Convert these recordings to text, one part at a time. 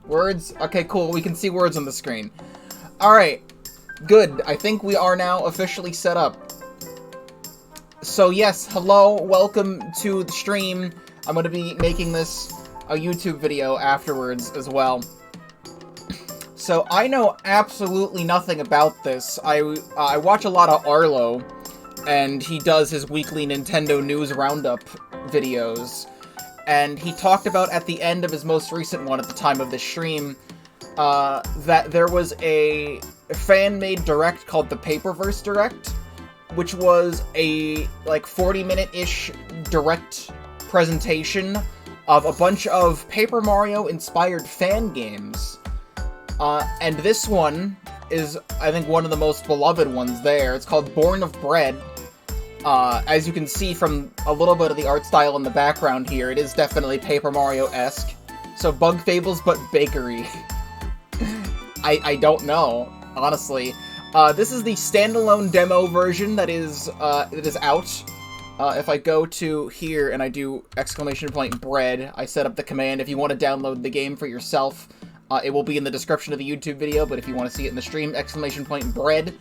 Words? Okay, cool. We can see words on the screen. Alright. Good. I think we are now officially set up. So yes, hello, welcome to the stream. I'm going to be making this a YouTube video afterwards as well. So I know absolutely nothing about this. I watch a lot of Arlo, and he does his weekly Nintendo News Roundup videos. And he talked about at the end of his most recent one at the time of the stream, that there was a fan-made direct called the Paperverse Direct, which was a, like, 40-minute-ish direct presentation of a bunch of Paper Mario-inspired fan games. And this one is, I think, one of the most beloved ones there. It's called Born of Bread. As you can see from a little bit of the art style in the background here, it is definitely Paper Mario-esque. So, Bug Fables, but bakery. I don't know, honestly. This is the standalone demo version that is out. If I go to here and I do !bread, I set up the command. If you want to download the game for yourself, it will be in the description of the YouTube video, but if you want to see it in the stream, !bread,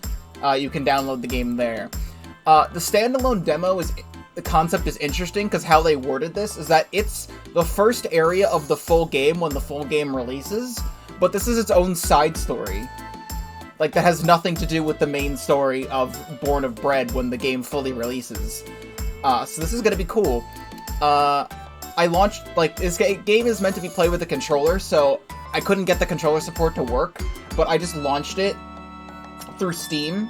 you can download the game there. The standalone demo the concept is interesting, because how they worded this is that it's the first area of the full game when the full game releases, but this is its own side story. Like, that has nothing to do with the main story of Born of Bread when the game fully releases. So this is gonna be cool. I launched, like, this game is meant to be played with a controller, so I couldn't get the controller support to work, but I just launched it through Steam.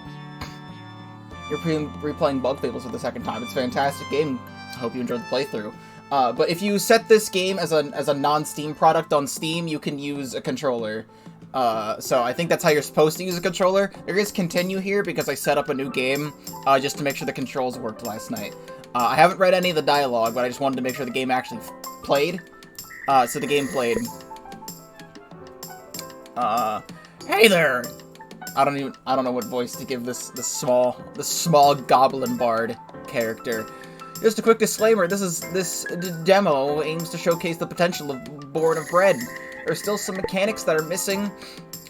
You're replaying Bug Fables for the second time. It's a fantastic game. I hope you enjoyed the playthrough. But if you set this game as a non-Steam product on Steam, you can use a controller. So I think that's how you're supposed to use a controller. There is continue here because I set up a new game, just to make sure the controls worked last night. I haven't read any of the dialogue, but I just wanted to make sure the game actually played. So the game played. Hey there! I don't know what voice to give this small goblin bard character. Just a quick disclaimer, this demo aims to showcase the potential of Born of Bread. There's still some mechanics that are missing,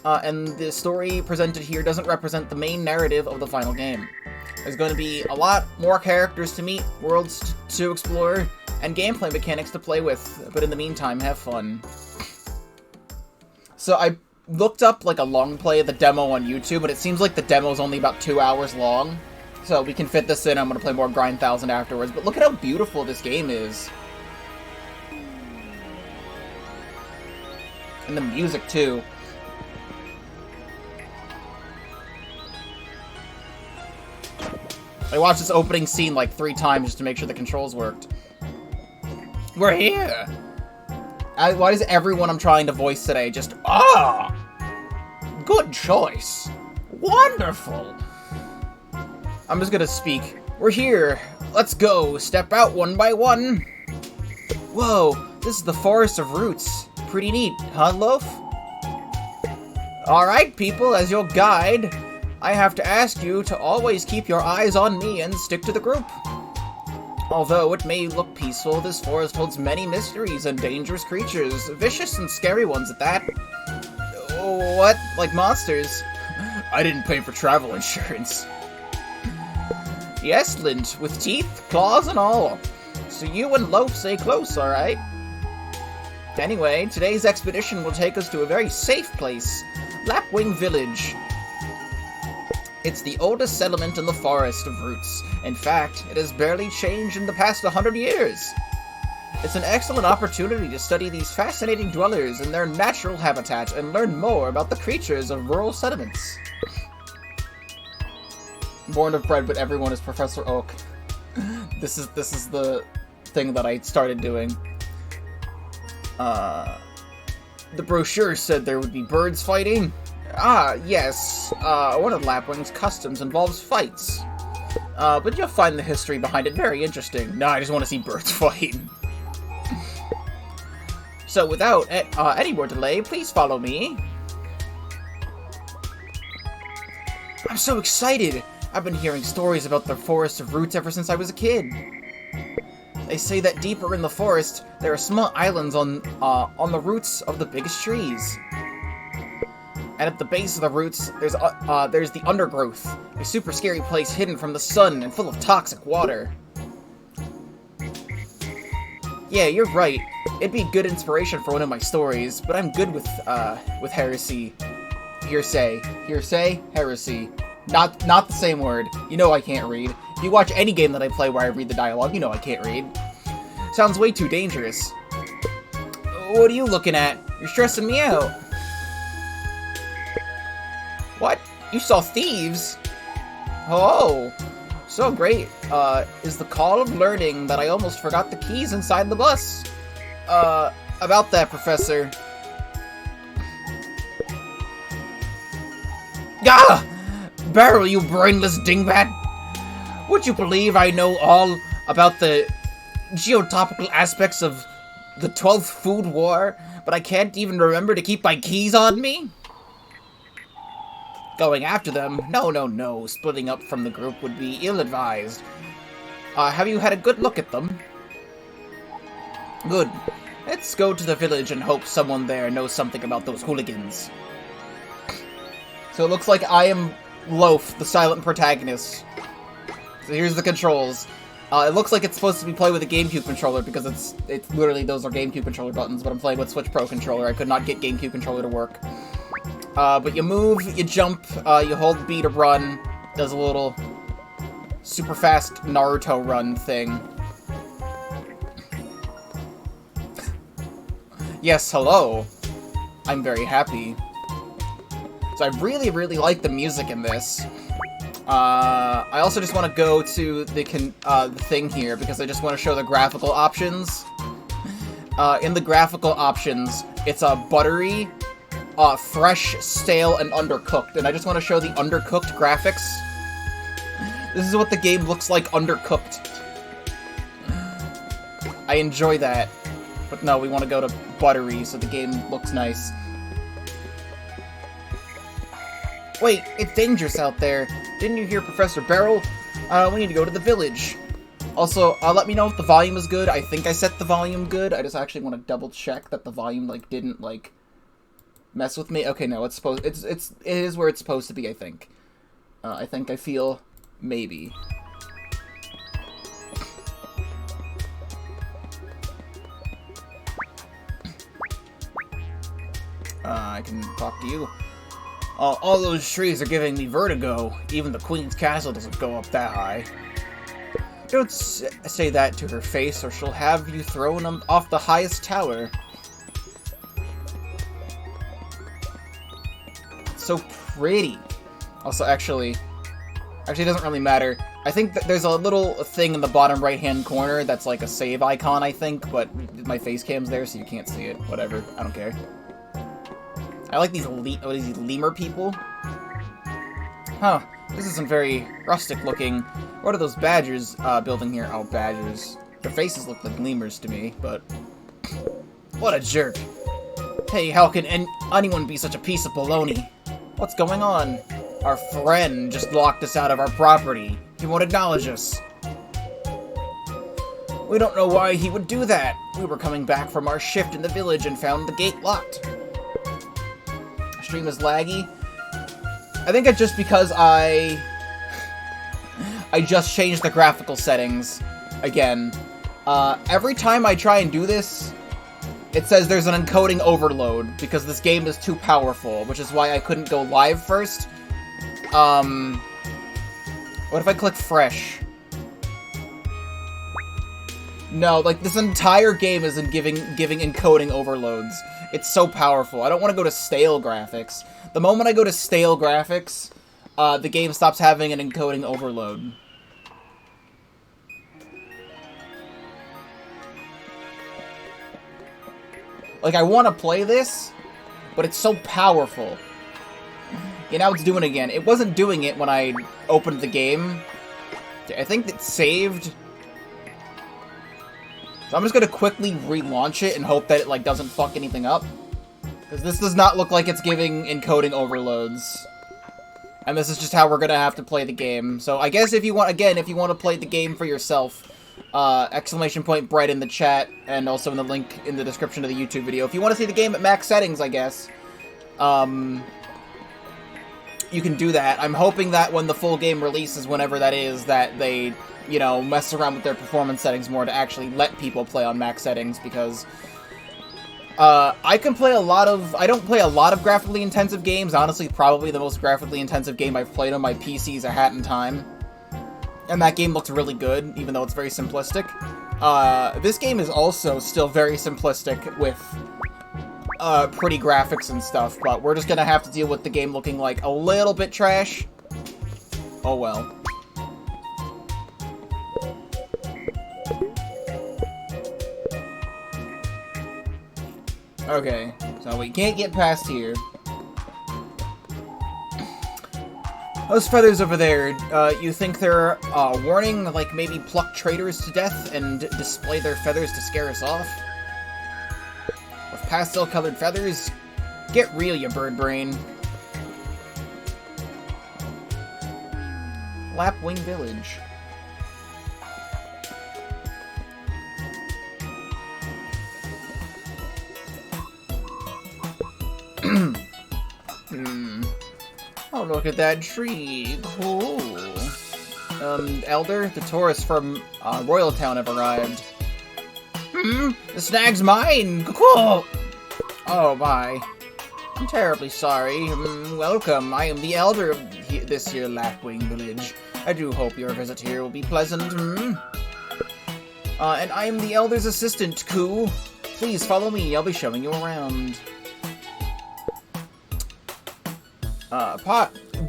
and the story presented here doesn't represent the main narrative of the final game. There's going to be a lot more characters to meet, worlds to explore, and gameplay mechanics to play with, but in the meantime, have fun. So I looked up, like, a long play of the demo on YouTube, but it seems like the demo is only about 2 hours long. So we can fit this in. I'm going to play more Grind 1000 afterwards. But look at how beautiful this game is. And the music, too. I watched this opening scene like 3 times just to make sure the controls worked. We're here! Why is everyone I'm trying to voice today just, good choice. Wonderful. I'm just gonna speak. We're here. Let's go. Step out one by one. Whoa, this is the Forest of Roots. Pretty neat, huh, Loaf? Alright, people, as your guide, I have to ask you to always keep your eyes on me and stick to the group. Although it may look peaceful, this forest holds many mysteries and dangerous creatures, vicious and scary ones at that. What? Like monsters? I didn't pay for travel insurance. Yes, Lint, with teeth, claws, and all. So you and Loaf stay close, alright? Anyway, today's expedition will take us to a very safe place, Lapwing Village. It's the oldest settlement in the Forest of Roots. In fact, it has barely changed in the past 100 years. It's an excellent opportunity to study these fascinating dwellers in their natural habitat and learn more about the creatures of rural settlements. Born of Bread, but everyone is Professor Oak. This is the thing that I started doing. The brochure said there would be birds fighting. Ah, yes. One of Lapwing's customs involves fights. But you'll find the history behind it very interesting. No, I just want to see birds fight. So without any more delay, please follow me. I'm so excited! I've been hearing stories about the Forest of Roots ever since I was a kid. They say that deeper in the forest, there are small islands on the roots of the biggest trees. And at the base of the roots, there's the undergrowth, a super scary place hidden from the sun and full of toxic water. Yeah, you're right. It'd be good inspiration for one of my stories, but I'm good with heresy. Hearsay. Hearsay? Heresy. Not the same word. You know I can't read. If you watch any game that I play where I read the dialogue, you know I can't read. Sounds way too dangerous. What are you looking at? You're stressing me out. What? You saw thieves? Oh, so great. Is the call of learning that I almost forgot the keys inside the bus. About that, Professor. Gah! Barrel, you brainless dingbat! Would you believe I know all about the geotopical aspects of the 12th Food War, but I can't even remember to keep my keys on me? Going after them? No. Splitting up from the group would be ill-advised. Have you had a good look at them? Good. Let's go to the village and hope someone there knows something about those hooligans. So it looks like I am Loaf, the silent protagonist. So here's the controls. It looks like it's supposed to be played with a GameCube controller because it's literally those are GameCube controller buttons, but I'm playing with Switch Pro controller. I could not get GameCube controller to work. But you move, you jump, you hold B to run. Does a little super fast Naruto run thing. Yes, hello. I'm very happy. So I really, really like the music in this. I also just want to go to the thing here because I just want to show the graphical options. In the graphical options, it's buttery, fresh, stale, and undercooked. And I just want to show the undercooked graphics. This is what the game looks like undercooked. I enjoy that. But no, we want to go to buttery so the game looks nice. Wait, it's dangerous out there. Didn't you hear Professor Barrel? We need to go to the village. Also, let me know if the volume is good. I think I set the volume good. I just actually want to double check that the volume, didn't, mess with me. Okay, no, it is where it's supposed to be, I think. I feel maybe. I can talk to you. All those trees are giving me vertigo. Even the Queen's castle doesn't go up that high. Don't say that to her face, or she'll have you thrown off the highest tower. It's so pretty. Also, actually, it doesn't really matter. I think that there's a little thing in the bottom right-hand corner that's like a save icon, I think, but my face cam's there, so you can't see it. Whatever. I don't care. I like these lemur people. Huh. This isn't very rustic looking. What are those badgers building here? Oh, badgers. Their faces look like lemurs to me, but... What a jerk. Hey, how can anyone be such a piece of baloney? What's going on? Our friend just locked us out of our property. He won't acknowledge us. We don't know why he would do that. We were coming back from our shift in the village and found the gate locked. Stream is laggy. I think it's just because I just changed the graphical settings again. Every time I try and do this, it says there's an encoding overload because this game is too powerful, which is why I couldn't go live first. What if I click fresh? No, this entire game isn't giving encoding overloads. It's so powerful. I don't want to go to stale graphics. The moment I go to stale graphics, the game stops having an encoding overload. I want to play this, but it's so powerful. Yeah, now it's doing it again. It wasn't doing it when I opened the game. I think it saved. So I'm just gonna quickly relaunch it and hope that it, doesn't fuck anything up. Because this does not look like it's giving encoding overloads. And this is just how we're gonna have to play the game. So I guess if you want to play the game for yourself, Exclamation point Bright in the chat, and also in the link in the description of the YouTube video. If you want to see the game at max settings, I guess, you can do that. I'm hoping that when the full game releases, whenever that is, that they, you know, mess around with their performance settings more to actually let people play on max settings, because I don't play a lot of graphically intensive games. Honestly, probably the most graphically intensive game I've played on my PC is A Hat in Time. And that game looks really good, even though it's very simplistic. This game is also still very simplistic with pretty graphics and stuff, but we're just gonna have to deal with the game looking like a little bit trash. Oh well. Okay, so we can't get past here. Those feathers over there, you think they're a warning, like maybe pluck traitors to death and display their feathers to scare us off? With pastel-colored feathers? Get real, you bird brain. Lapwing Village. Oh, look at that tree. Cool. Elder, the tourists from Royal Town have arrived. The snag's mine! Cool! Oh, my. I'm terribly sorry. Welcome. I am the Elder of this here Lapwing Village. I do hope your visit here will be pleasant. And I am the Elder's assistant, Koo. Please follow me. I'll be showing you around.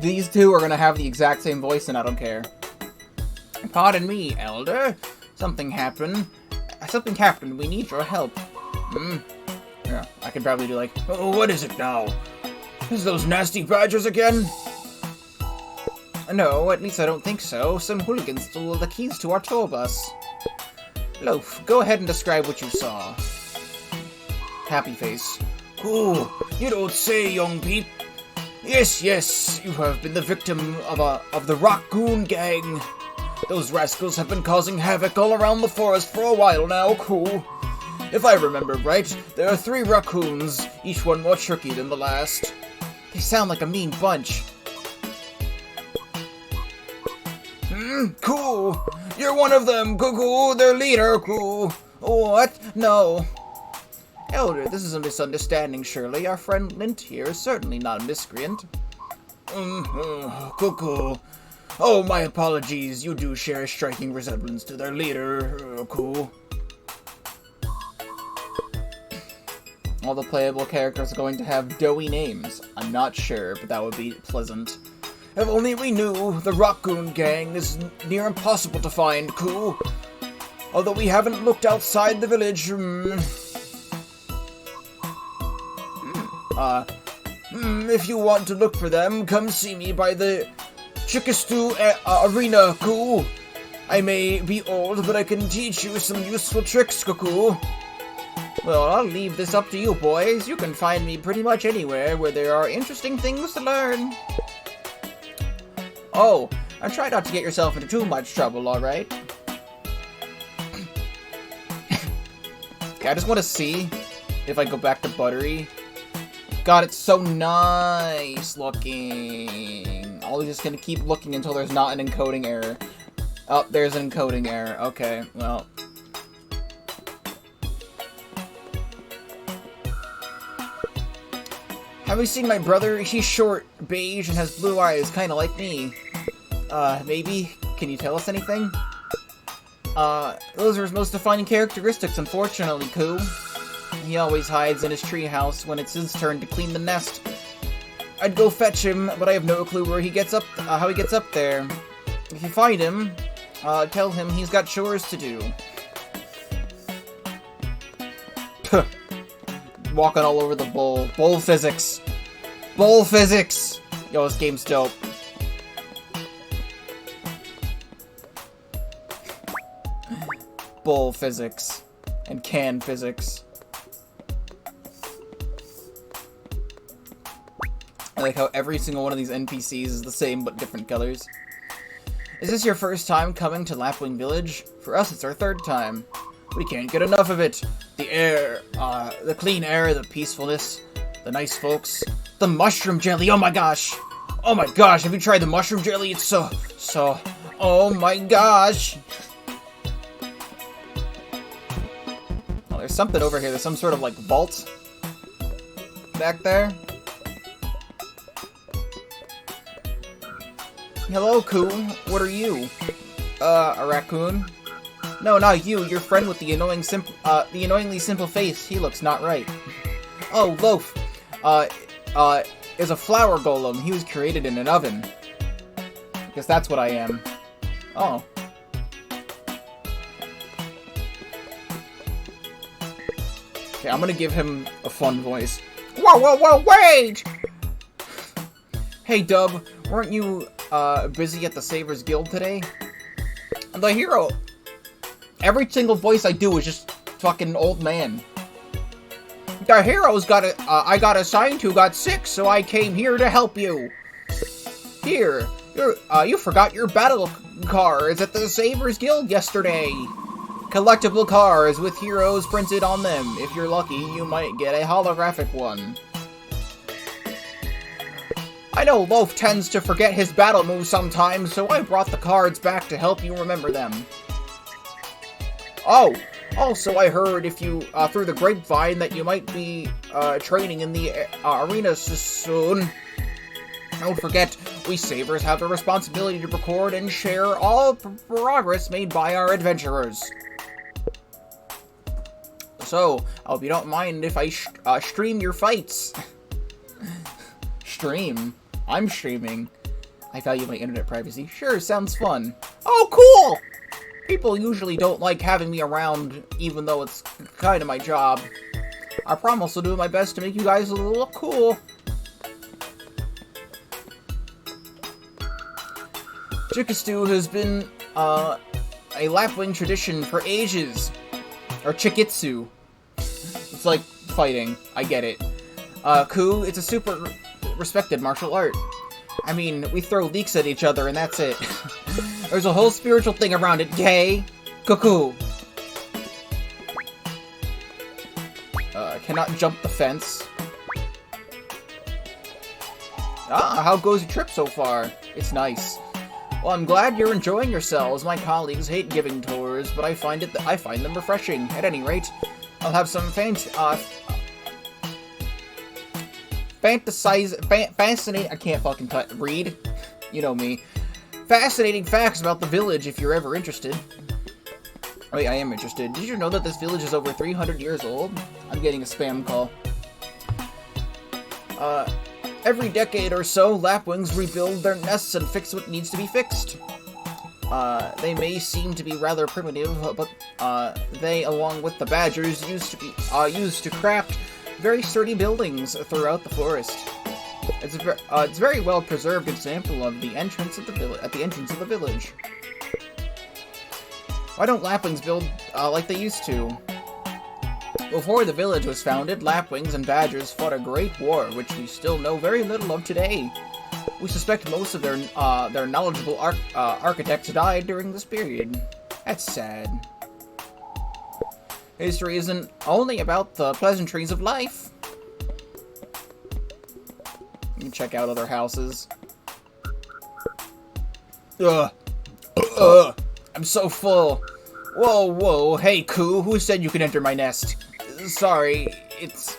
These two are gonna have the exact same voice, and I don't care. Pardon me, Elder. Something happened. We need your help. Yeah, I could probably do like, oh, what is it now? Is those nasty badgers again? No, at least I don't think so. Some hooligans stole the keys to our tour bus. Loaf, go ahead and describe what you saw. Happy face. Oh, you don't say, young peep. Yes, you have been the victim of the Raccoon Gang. Those rascals have been causing havoc all around the forest for a while now, Cool. If I remember right, there are 3 raccoons, each one more tricky than the last. They sound like a mean bunch. Cool. You're one of them, Cool. Their leader, Cool. What? No. Elder, this is a misunderstanding, surely. Our friend Lint here is certainly not a miscreant. Cool. Oh, my apologies. You do share a striking resemblance to their leader, Cool. All the playable characters are going to have doughy names. I'm not sure, but that would be pleasant. If only we knew, the Raccoon Gang is near impossible to find, Cool. Although we haven't looked outside the village, if you want to look for them, come see me by the Chickastew Arena, Cool. I may be old, but I can teach you some useful tricks, Cool. Well, I'll leave this up to you, boys. You can find me pretty much anywhere where there are interesting things to learn. Oh, and try not to get yourself into too much trouble, alright? Okay, I just want to see if I go back to Buttery. God, it's so nice looking. I'm just gonna keep looking until there's not an encoding error. Oh, there's an encoding error. Okay, well. Have you seen my brother? He's short, beige, and has blue eyes, kinda like me. Maybe? Can you tell us anything? Those are his most defining characteristics, unfortunately, Koo. He always hides in his treehouse when it's his turn to clean the nest. I'd go fetch him, but I have no clue where he gets up, how he gets up there. If you find him, tell him he's got chores to do. Walking all over the bowl. Bowl physics. Bowl physics! Yo, this game's dope. Bowl physics. And can physics. I like how every single one of these NPCs is the same but different colors. Is this your first time coming to Lapwing Village? For us, it's our third time. We can't get enough of it. The air, the clean air, the peacefulness, the nice folks, the mushroom jelly, oh my gosh! Oh my gosh, have you tried the mushroom jelly? It's so, oh my gosh! Oh, there's something over here, there's some sort of, like, vault back there. Hello, Coon. What are you? A raccoon? No, not you. Your friend with the annoyingly simple face. He looks not right. Oh, Loaf. Is a flower golem. He was created in an oven. Guess that's what I am. Oh. Okay, I'm gonna give him a fun voice. Whoa, wait! Hey, Dub. Weren't you, busy at the Savers Guild today? The hero. Every single voice I do is just fucking old man. The hero's I got assigned to got sick, so I came here to help you. Here, you forgot your battle cards at the Savers Guild yesterday. Collectible cards with heroes printed on them. If you're lucky, you might get a holographic one. I know Loaf tends to forget his battle moves sometimes, so I brought the cards back to help you remember them. Oh, also I heard if you, through the grapevine that you might be, training in the, arena soon. Don't forget, we Savers have the responsibility to record and share all progress made by our adventurers. So, I hope you don't mind if I, stream your fights. Stream? I'm streaming. I value my internet privacy. Sure, sounds fun. Oh, cool! People usually don't like having me around, even though it's kind of my job. I promise I'll do my best to make you guys look cool. Chikitsu has been, a Lapwing tradition for ages. Or Chikitsu. It's like fighting. I get it. Ku, it's a super respected martial art. I mean, we throw leeks at each other and that's it. There's a whole spiritual thing around it, gay. Cuckoo. Cannot jump the fence. Ah, how goes your trip so far? It's nice. Well, I'm glad you're enjoying yourselves. My colleagues hate giving tours, but I find them refreshing. At any rate, I'll have some fascinating. I can't fucking read. You know me. Fascinating facts about the village if you're ever interested. Wait, I am interested. Did you know that this village is over 300 years old? I'm getting a spam call. Every decade or so, Lapwings rebuild their nests and fix what needs to be fixed. They may seem to be rather primitive, but they, along with the badgers, used to craft very sturdy buildings throughout the forest. It's a very well preserved example of the entrance of the village. Why don't Lapwings build like they used to? Before the village was founded, Lapwings and badgers fought a great war, which we still know very little of today. We suspect most of their knowledgeable architects died during this period. That's sad. History isn't only about the pleasantries of life. You can check out other houses. I'm so full. Whoa, hey, Ku, who said you can enter my nest? Sorry,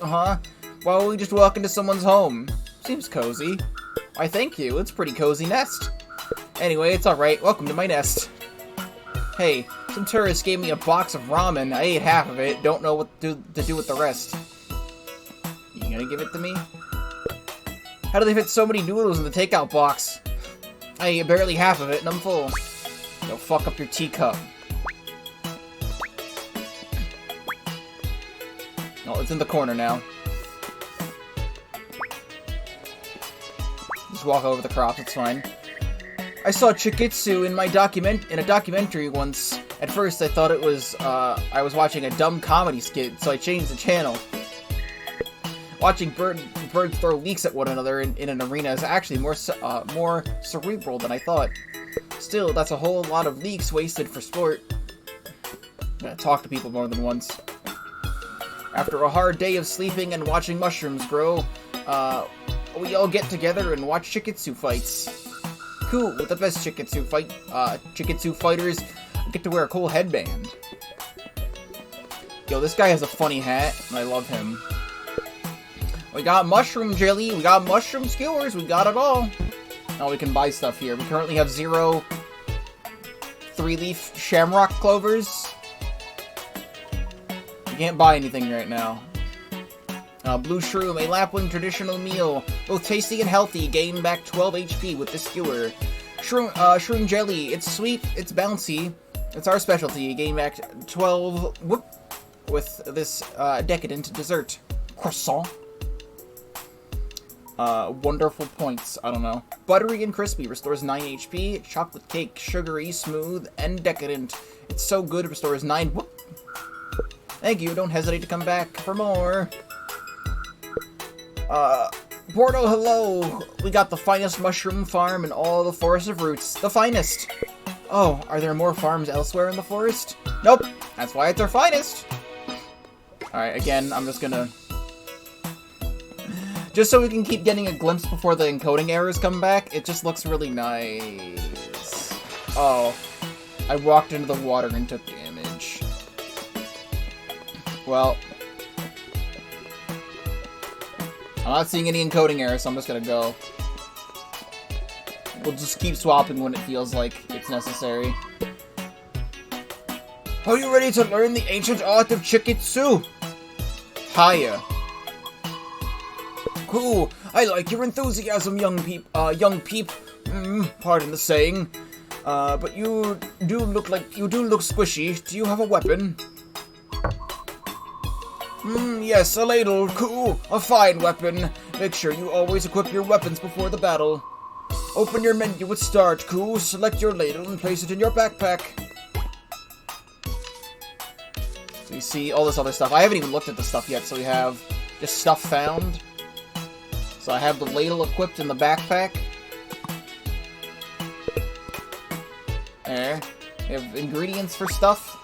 why don't we just walk into someone's home? Seems cozy. Why, thank you, it's a pretty cozy nest. Anyway, it's alright, welcome to my nest. Hey, some tourists gave me a box of ramen, I ate half of it, don't know what to do with the rest. You gonna give it to me? How do they fit so many noodles in the takeout box? I ate barely half of it and I'm full. Go fuck up your teacup. Oh, it's in the corner now. Just walk over the crops, it's fine. I saw Chikitsu in a documentary once. At first I thought it was, I was watching a dumb comedy skit, so I changed the channel. Watching birds throw leeks at one another in an arena is actually more cerebral than I thought. Still, that's a whole lot of leeks wasted for sport. Gotta talk to people more than once. After a hard day of sleeping and watching mushrooms grow, we all get together and watch Chikitsu fights. Cool, with the best Chikitsu fighters get to wear a cool headband. Yo, this guy has a funny hat, and I love him. We got mushroom jelly, we got mushroom skewers, we got it all. Now we can buy stuff here. We currently have 0 3-leaf shamrock clovers. We can't buy anything right now. Blue shroom, a lapwing traditional meal. Both tasty and healthy, gain back 12 HP with this skewer. Shroom jelly, it's sweet, it's bouncy. It's our specialty, gain back 12 with this decadent dessert. Croissant. Wonderful points, I don't know. Buttery and crispy, restores 9 HP. Chocolate cake, sugary, smooth, and decadent. It's so good, it restores 9 Thank you, don't hesitate to come back for more. Porto, hello! We got the finest mushroom farm in all the Forest of Roots. The finest! Oh, are there more farms elsewhere in the forest? Nope! That's why it's our finest! Alright, again, I'm just gonna... Just so we can keep getting a glimpse before the encoding errors come back, it just looks really nice. Oh. I walked into the water and took damage. Well... I'm not seeing any encoding errors, so I'm just gonna go. We'll just keep swapping when it feels like it's necessary. Are you ready to learn the ancient art of Chikitsu? Hiya. Cool. I like your enthusiasm, young peep. Pardon the saying. But you do look squishy. Do you have a weapon? Yes, a ladle. Cool. A fine weapon. Make sure you always equip your weapons before the battle. Open your menu at start. Cool. Select your ladle and place it in your backpack. So you see all this other stuff. I haven't even looked at the stuff yet, so we have just stuff found. So I have the ladle equipped in the backpack. There. We have ingredients for stuff.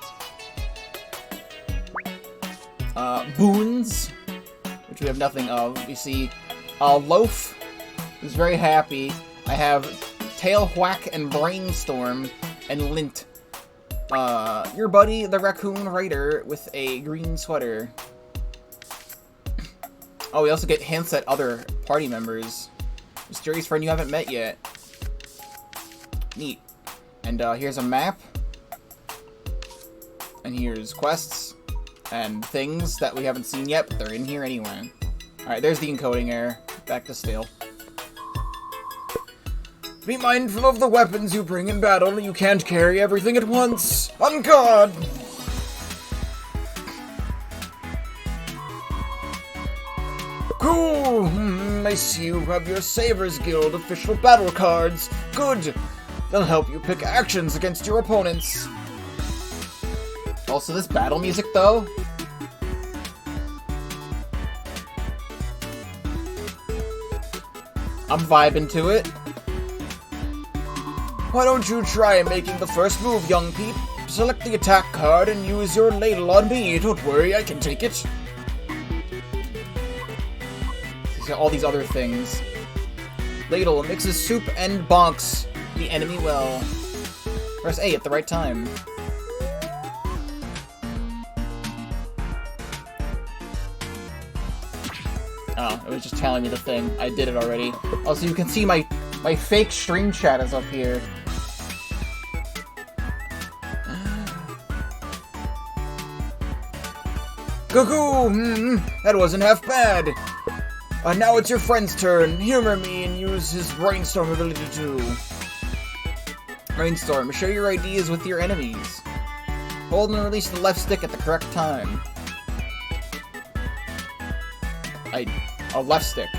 Boons, which we have nothing of. You see, Loaf, who's very happy. I have Tail Whack and Brainstorm and Lint. Your buddy, the Raccoon Rider, with a green sweater. Oh, we also get hints at other party members. Mysterious friend you haven't met yet. Neat. And here's a map. And here's quests. And things that we haven't seen yet, but they're in here anyway. Alright, there's the encoding error. Back to stale. Be mindful of the weapons you bring in battle. You can't carry everything at once. On guard! Cool! I see you have your Savers Guild official battle cards. Good! They'll help you pick actions against your opponents. Also, this battle music, though... I'm vibing to it. Why don't you try making the first move, young peep? Select the attack card and use your ladle on me. Don't worry, I can take it. He's got all these other things. Ladle mixes soup and bonks the enemy well. Press A at the right time. Oh, it was just telling me the thing. I did it already. Also, you can see my fake stream chat is up here. Cuckoo! That wasn't half bad. Now it's your friend's turn. Humor me and use his Brainstorm ability too. Brainstorm, share your ideas with your enemies. Hold and release the left stick at the correct time. A left stick.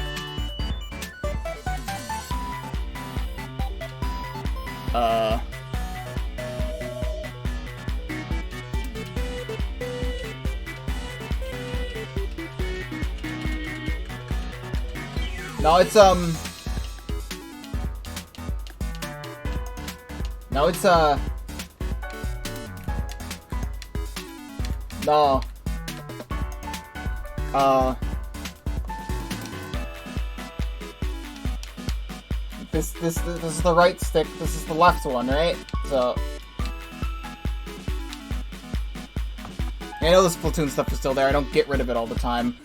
No, it's, No, it's, no. This is the right stick, this is the left one, right? So... I know the Splatoon stuff is still there, I don't get rid of it all the time.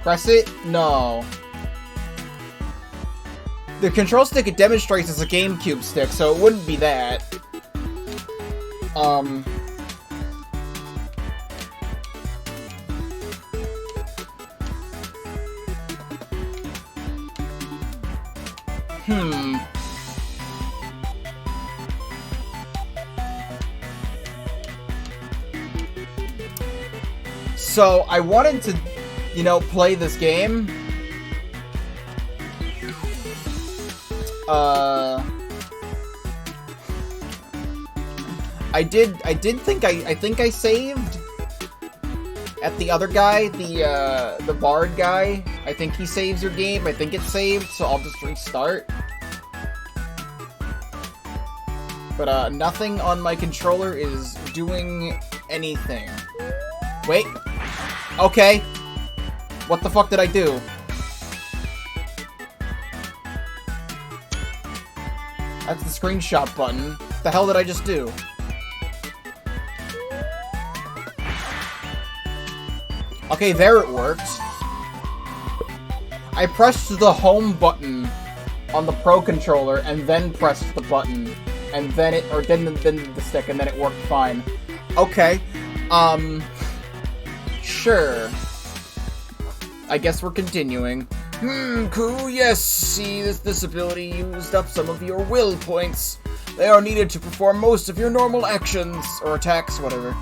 Press it? No. The control stick it demonstrates as a GameCube stick, so it wouldn't be that. So, I wanted to, you know, play this game. I think I saved at the other guy, the Bard guy. I think he saves your game. I think it's saved, so I'll just restart. But, nothing on my controller is doing anything. Wait. Okay. What the fuck did I do? That's the screenshot button. What the hell did I just do? Okay, there it worked. I pressed the home button on the Pro controller and then pressed the button. And then it, or then the stick, and then it worked fine. Okay. Sure. I guess we're continuing. Cool, yes, see, this ability used up some of your will points. They are needed to perform most of your normal actions, or attacks, whatever.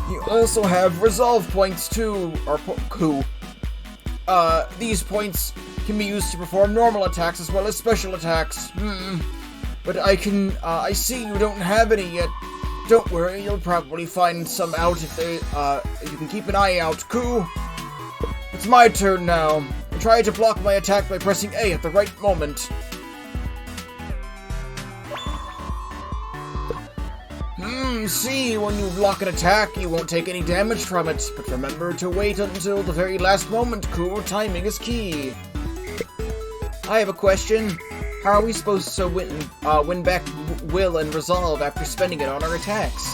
You also have resolve points too, or cool. These points can be used to perform normal attacks as well as special attacks. But I see you don't have any yet. Don't worry, you'll probably find some out if they, you can keep an eye out, Koo. It's my turn now. Try to block my attack by pressing A at the right moment. See, when you block an attack, you won't take any damage from it. But remember to wait until the very last moment, Koo. Timing is key. I have a question. How are we supposed to win back will and resolve after spending it on our attacks?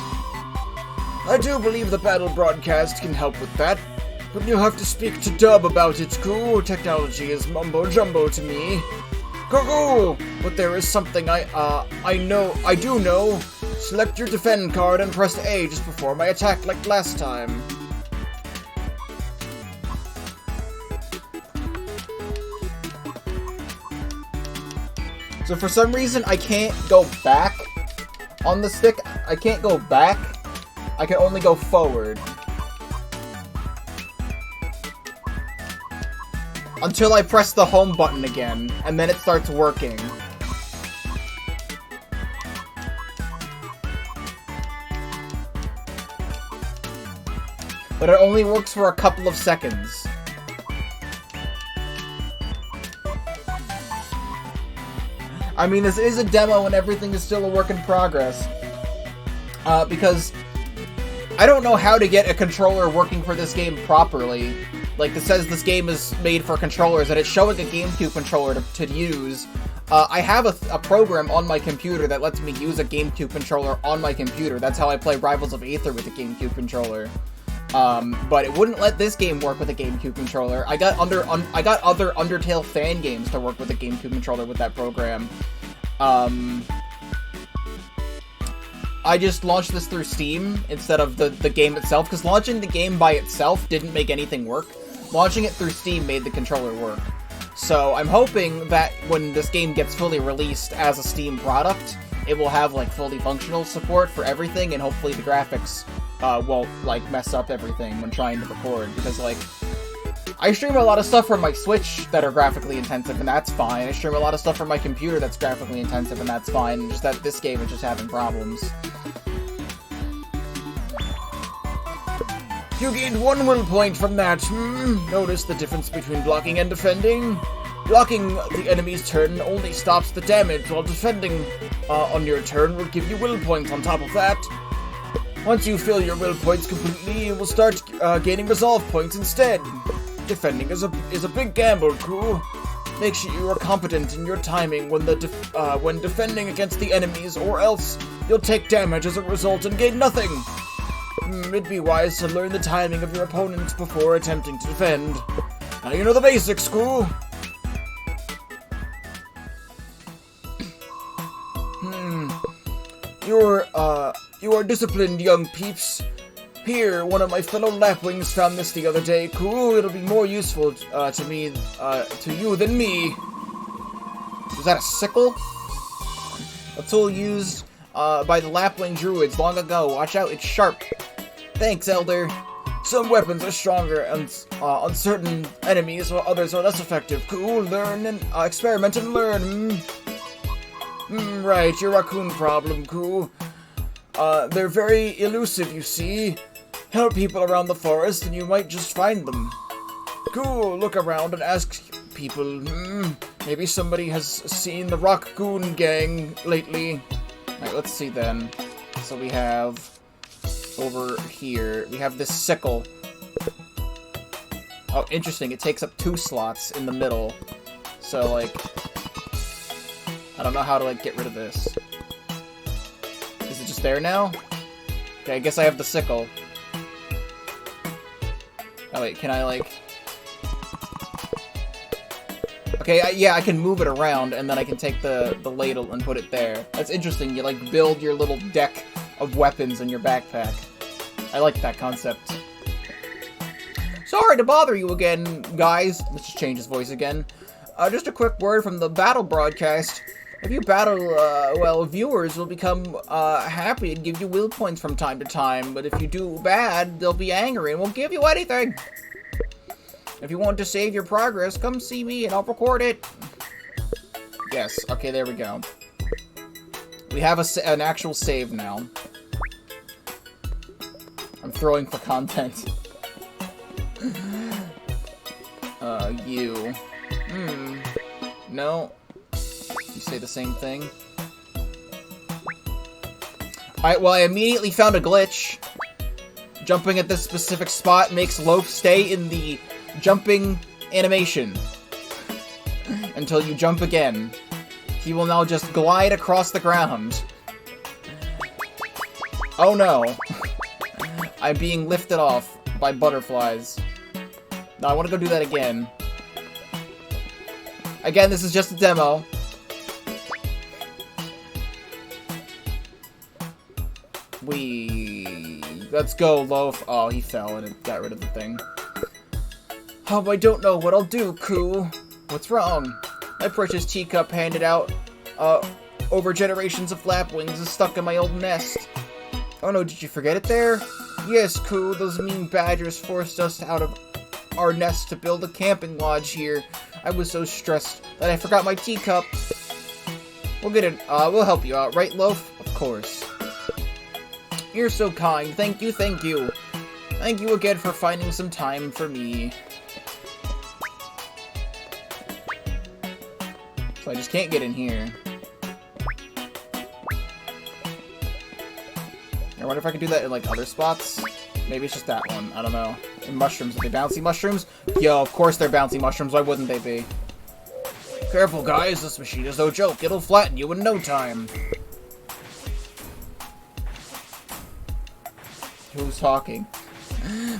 I do believe the battle broadcast can help with that, but you'll have to speak to Dub about it, Cool. Technology is mumbo-jumbo to me. Go! But there is something I do know. Select your defend card and press A just before my attack like last time. So for some reason, I can't go back on the stick. I can't go back. I can only go forward. Until I press the home button again, and then it starts working. But it only works for a couple of seconds. I mean, this is a demo and everything is still a work in progress. Because I don't know how to get a controller working for this game properly. Like, it says this game is made for controllers, and it's showing a GameCube controller to use. I have a program on my computer that lets me use a GameCube controller on my computer. That's how I play Rivals of Aether with a GameCube controller. But it wouldn't let this game work with a GameCube controller. I got other Undertale fan games to work with a GameCube controller with that program. I just launched this through Steam instead of the game itself, because launching the game by itself didn't make anything work. Launching it through Steam made the controller work. So I'm hoping that when this game gets fully released as a Steam product, it will have, like, fully functional support for everything, and hopefully the graphics won't, like, mess up everything when trying to record, because, like, I stream a lot of stuff from my Switch that are graphically intensive, and that's fine. I stream a lot of stuff from my computer that's graphically intensive, and that's fine. Just that this game is just having problems. You gained 1 will point from that. Notice the difference between blocking and defending? Blocking the enemy's turn only stops the damage, while defending on your turn will give you will points on top of that. Once you fill your will points completely, you will start gaining resolve points instead. Defending is a big gamble, crew. Make sure you are competent in your timing when defending against the enemies, or else you'll take damage as a result and gain nothing. It'd be wise to learn the timing of your opponent before attempting to defend. Now you know the basics, crew. You are disciplined, young peeps. Here, one of my fellow lapwings found this the other day. Cool, it'll be more useful to you than me. Is that a sickle? A tool used by the lapwing druids long ago. Watch out, it's sharp. Thanks, Elder. Some weapons are stronger on certain enemies, while others are less effective. Cool, learn and experiment and learn. Right, your raccoon problem, cool. They're very elusive, you see. Help people around the forest and you might just find them. Cool, look around and ask people. Maybe somebody has seen the Raccoon Gang lately. Alright, let's see then. So we have over here, we have this sickle. Oh, interesting, it takes up 2 slots in the middle. So, like, I don't know how to, like, get rid of this. Is it just there now? Okay, I guess I have the sickle. Oh wait, can I, like... Okay, yeah, I can move it around, and then I can take the ladle and put it there. That's interesting, you, like, build your little deck of weapons in your backpack. I like that concept. Sorry to bother you again, guys. Let's just change his voice again. Just a quick word from the battle broadcast. If you battle well, viewers will become happy and give you will points from time to time, but if you do bad, they'll be angry and won't give you anything. If you want to save your progress, come see me and I'll record it. Yes, okay, there we go. We have an actual save now. I'm throwing for content. You. No. You say the same thing. Alright, well, I immediately found a glitch. Jumping at this specific spot makes Loaf stay in the jumping animation until you jump again. He will now just glide across the ground. Oh no. I'm being lifted off by butterflies. No, I want to go do that again. Again, this is just a demo. Let's go, Loaf. Oh, he fell and it got rid of the thing. Oh, I don't know what I'll do, Koo. What's wrong? My precious teacup handed out over generations of lapwings is stuck in my old nest. Oh no, did you forget it there? Yes, Koo, those mean badgers forced us out of our nest to build a camping lodge here. I was so stressed that I forgot my teacup. We'll get it, we'll help you out, right, Loaf? Of course. You're so kind. Thank you, thank you. Thank you again for finding some time for me. So I just can't get in here. I wonder if I can do that in, like, other spots? Maybe it's just that one. I don't know. And mushrooms. Are they bouncy mushrooms? Yo, of course they're bouncy mushrooms. Why wouldn't they be? Careful, guys. This machine is no joke. It'll flatten you in no time. Who's talking?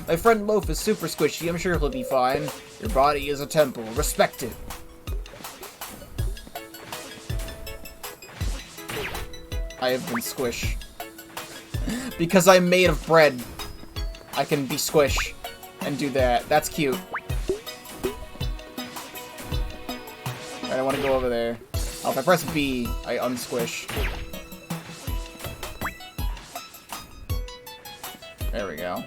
My friend Loaf is super squishy. I'm sure he'll be fine. Your body is a temple. Respect it. I have been squish. Because I'm made of bread, I can be squish and do that. That's cute. Alright, I want to go over there. Oh, if I press B, I unsquish. There we go.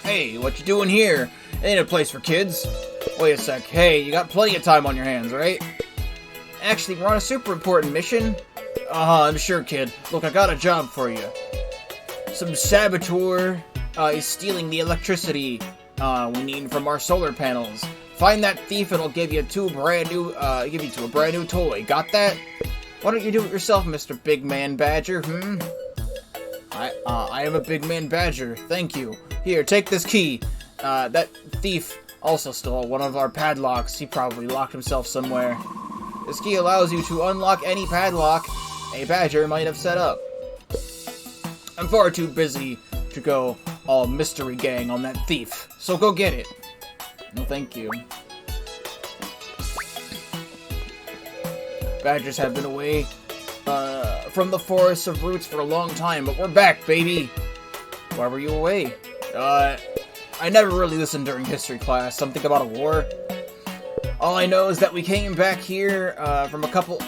Hey, what you doing here? Ain't a place for kids. Wait a sec. Hey, you got plenty of time on your hands, right? Actually, we're on a super important mission. I'm sure, kid. Look, I got a job for you. Some saboteur is stealing the electricity we need from our solar panels. Find that thief and I'll give you a brand new toy. Got that? Why don't you do it yourself, Mr. Big Man Badger, I am a Big Man Badger, thank you. Here, take this key. That thief also stole one of our padlocks. He probably locked himself somewhere. This key allows you to unlock any padlock a badger might have set up. I'm far too busy to go all mystery gang on that thief, so go get it. No, thank you. Badgers have been away from the forests of roots for a long time, but we're back, baby. Why were you away? I never really listened during history class. Something about a war. All I know is that we came back here from a couple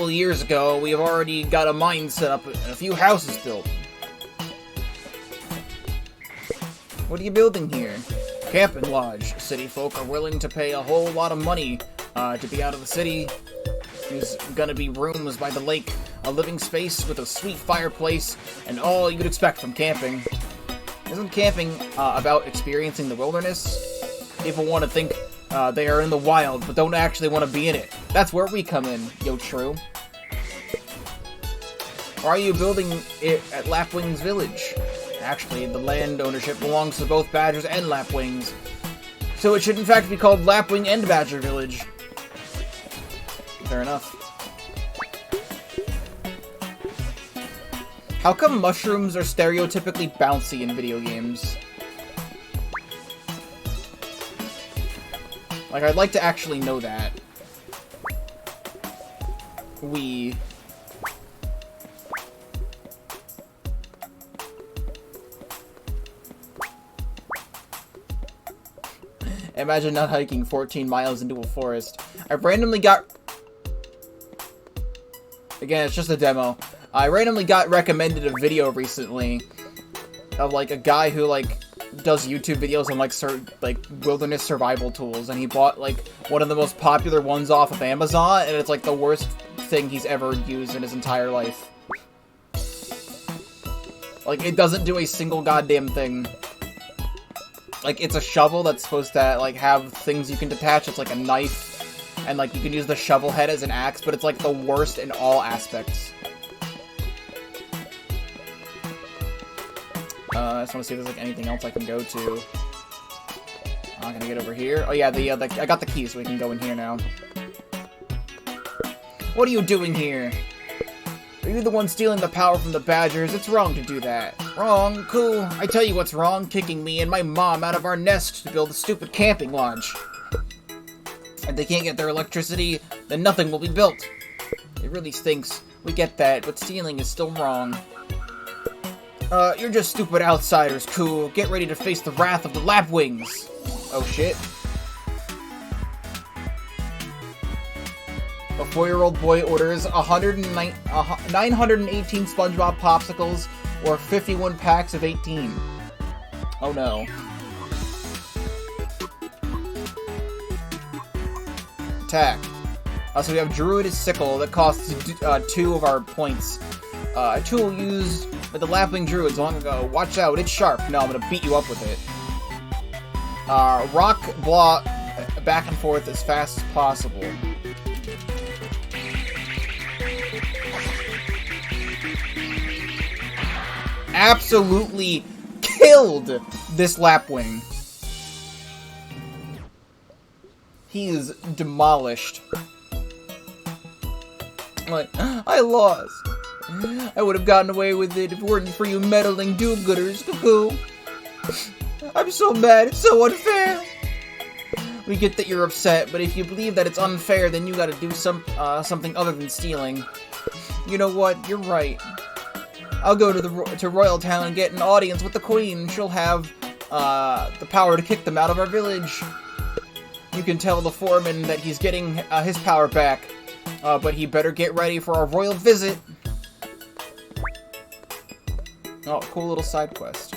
of years ago. We have already got a mine set up and a few houses built. What are you building here? Camping lodge. City folk are willing to pay a whole lot of money to be out of the city. There's gonna be rooms by the lake, a living space with a sweet fireplace, and all you'd expect from camping. Isn't camping about experiencing the wilderness? People want to think they are in the wild, but don't actually want to be in it. That's where we come in, yo true. Or are you building it at Lapwing's village? Actually, the land ownership belongs to both Badgers and Lapwings, so it should in fact be called Lapwing and Badger Village. Fair enough. How come mushrooms are stereotypically bouncy in video games? Like, I'd like to actually know that. Imagine not hiking 14 miles into a forest. I randomly got... Again, it's just a demo. I randomly got recommended a video recently of, like, a guy who, like, does YouTube videos on, like, wilderness survival tools, and he bought, like, one of the most popular ones off of Amazon, and it's, like, the worst thing he's ever used in his entire life. Like, it doesn't do a single goddamn thing. Like, it's a shovel that's supposed to, like, have things you can detach. It's like a knife, and, like, you can use the shovel head as an axe, but it's, like, the worst in all aspects. I just want to see if there's, like, anything else I can go to. I'm gonna get over here. Oh, yeah, I got the key, so we can go in here now. What are you doing here? Are you the one stealing the power from the Badgers? It's wrong to do that. Wrong? Cool. I tell you what's wrong, kicking me and my mom out of our nest to build a stupid camping lodge. If they can't get their electricity, then nothing will be built. It really stinks. We get that, but stealing is still wrong. You're just stupid outsiders, cool. Get ready to face the wrath of the Lapwings. Oh, shit. A 4-year-old boy orders 918 SpongeBob popsicles or 51 packs of 18. Oh no. Attack. So we have Druid's Sickle that costs 2 of our points. A tool used by the Lapwing Druids long ago. Watch out, it's sharp. No, I'm gonna beat you up with it. Rock block back and forth as fast as possible. Absolutely killed this Lapwing. He is demolished. Like, I lost. I would have gotten away with it if it weren't for you meddling do-gooders. Cuckoo. I'm so mad. It's so unfair. We get that you're upset, but if you believe that it's unfair, then you gotta do something other than stealing. You know what? You're right. I'll go to Royal Town and get an audience with the Queen. She'll have the power to kick them out of our village. You can tell the foreman that he's getting his power back, but he better get ready for our royal visit. Oh, cool little side quest.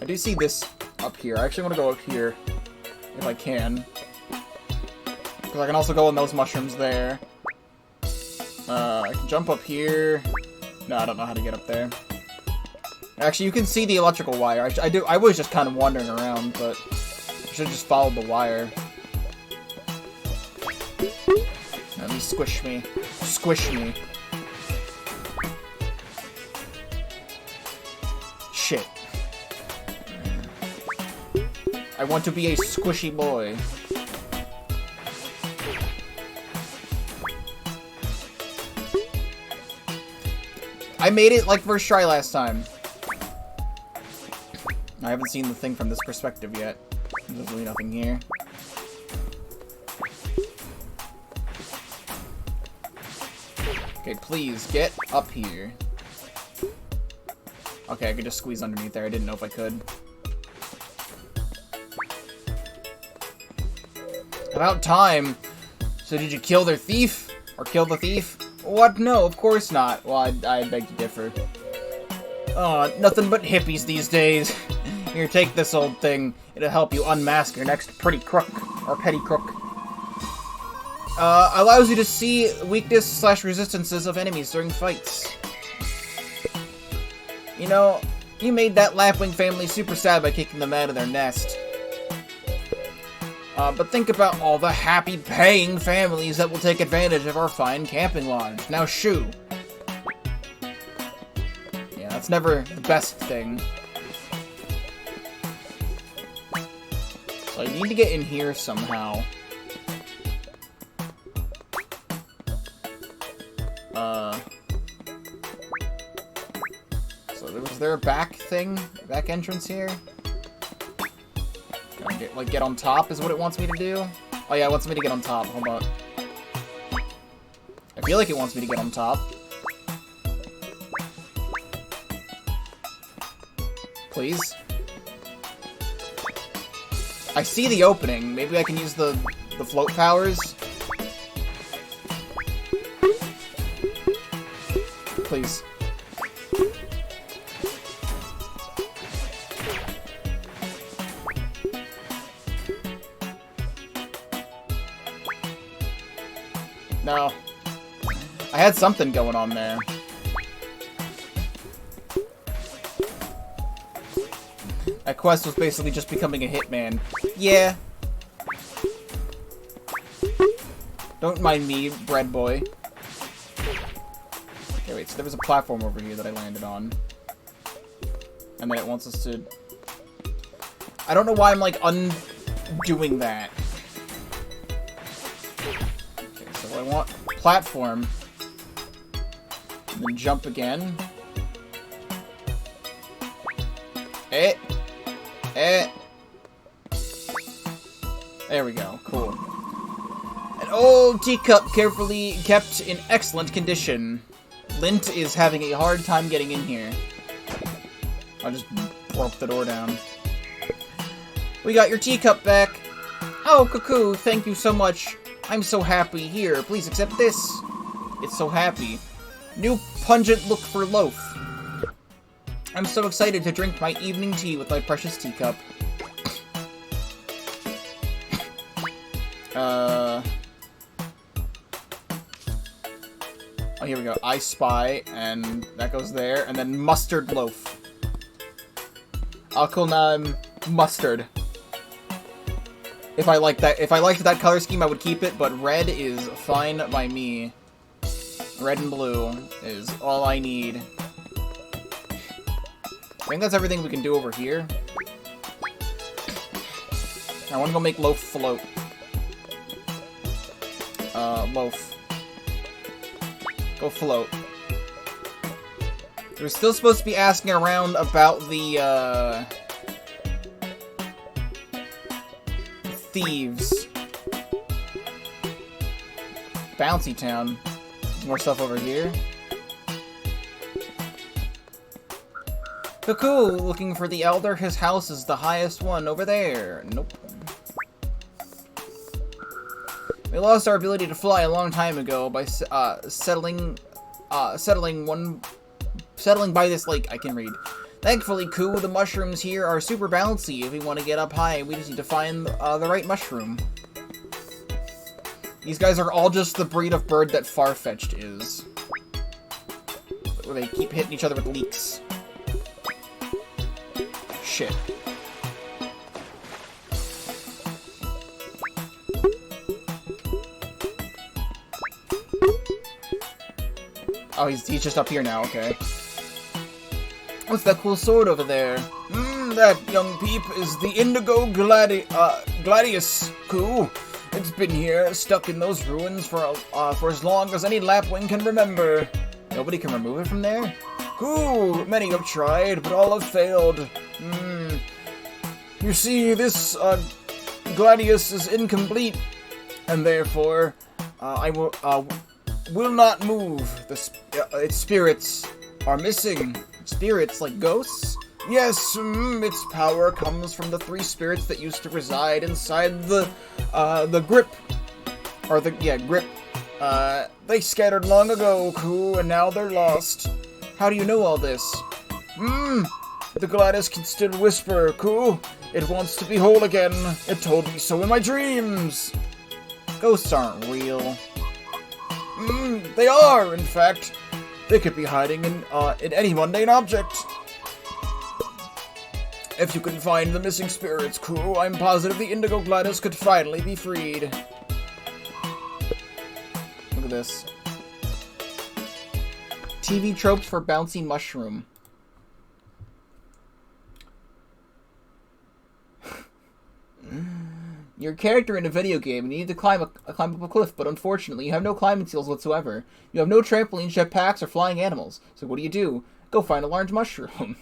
I do see this up here. I actually want to go up here if I can, because I can also go on those mushrooms there. I can jump up here. No, I don't know how to get up there. Actually, you can see the electrical wire. I was just kind of wandering around, but I should have just followed the wire. Let me squish me. Squish me. Shit. I want to be a squishy boy. I made it like first try last time. I haven't seen the thing from this perspective yet. There's really nothing here. Okay, please, get up here. Okay, I could just squeeze underneath there. I didn't know if I could. About time! So did you kill their thief? Or kill the thief? What? No, of course not. Well, I beg to differ. Oh, nothing but hippies these days. Here, take this old thing. It'll help you unmask your next pretty crook. Or petty crook. Allows you to see weakness/resistances of enemies during fights. You know, you made that lapwing family super sad by kicking them out of their nest. But think about all the happy paying families that will take advantage of our fine camping lodge. Now shoo! Yeah, that's never the best thing. So I need to get in here somehow. So was there a back thing? Back entrance here? Can I get on top is what it wants me to do? Oh yeah, it wants me to get on top. Hold on. I feel like it wants me to get on top. Please? I see the opening. Maybe I can use the float powers? Please. No. I had something going on there. That quest was basically just becoming a hitman. Yeah. Don't mind me, bread boy. Okay, wait, so there was a platform over here that I landed on. And then it wants us to... I don't know why I'm, like, undoing that. Okay, so I want platform. And then jump again. There we go. Cool. An old teacup carefully kept in excellent condition. Lint is having a hard time getting in here. I just broke the door down. We got your teacup back. Oh, Cuckoo, thank you so much. I'm so happy. Here, please accept this. It's so happy. New pungent look for loaf. I'm so excited to drink my evening tea with my precious teacup. Oh, here we go. I spy, and that goes there, and then mustard loaf. I'll call them mustard. If I liked that color scheme, I would keep it, but red is fine by me. Red and blue is all I need. I think that's everything we can do over here. I want to go make loaf float. Loaf. Go float. We're still supposed to be asking around about the, thieves. Bouncy Town. There's more stuff over here. Cuckoo! Looking for the Elder? His house is the highest one over there. Nope. We lost our ability to fly a long time ago by settling by this lake. I can read. Thankfully, Coo, the mushrooms here are super bouncy. If we want to get up high, we just need to find the right mushroom. These guys are all just the breed of bird that Farfetch'd is. where they keep hitting each other with leaks. Shit. Oh, he's just up here now, okay. What's that cool sword over there? That young peep is the Indigo Gladius. Cool. It's been here, stuck in those ruins for as long as any lapwing can remember. Nobody can remove it from there? Cool. Many have tried, but all have failed. You see, this Gladius is incomplete, and therefore I will not move. Its spirits are missing. Spirits like ghosts? Yes, its power comes from the 3 spirits that used to reside inside the grip. Or grip. They scattered long ago, Koo, and now they're lost. How do you know all this? The Gladius can still whisper, Koo. It wants to be whole again. It told me so in my dreams. Ghosts aren't real. They are, in fact. They could be hiding in any mundane object. If you can find the missing spirits, Koo, I'm positive the Indigo Gladius could finally be freed. Look at this. TV tropes for bouncy mushroom. You're a character in a video game and you need to climb up a cliff, but unfortunately you have no climbing skills whatsoever. You have no trampoline, jetpacks, or flying animals. So what do? Go find a large mushroom.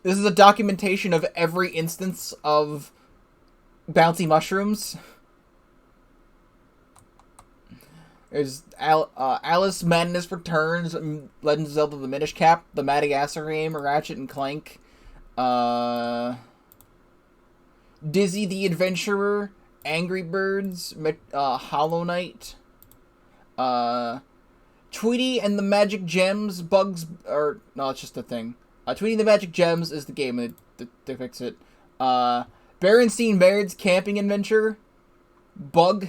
This is a documentation of every instance of bouncy mushrooms. There's Alice Madness Returns, Legend of Zelda: The Minish Cap, the Madagascar game, Ratchet and Clank, Dizzy the Adventurer, Angry Birds, Hollow Knight, Tweety and the Magic Gems, Bugs, or no, it's just a thing. Tweety and the Magic Gems is the game that depicts it. Berenstein Baird's Camping Adventure, Bug,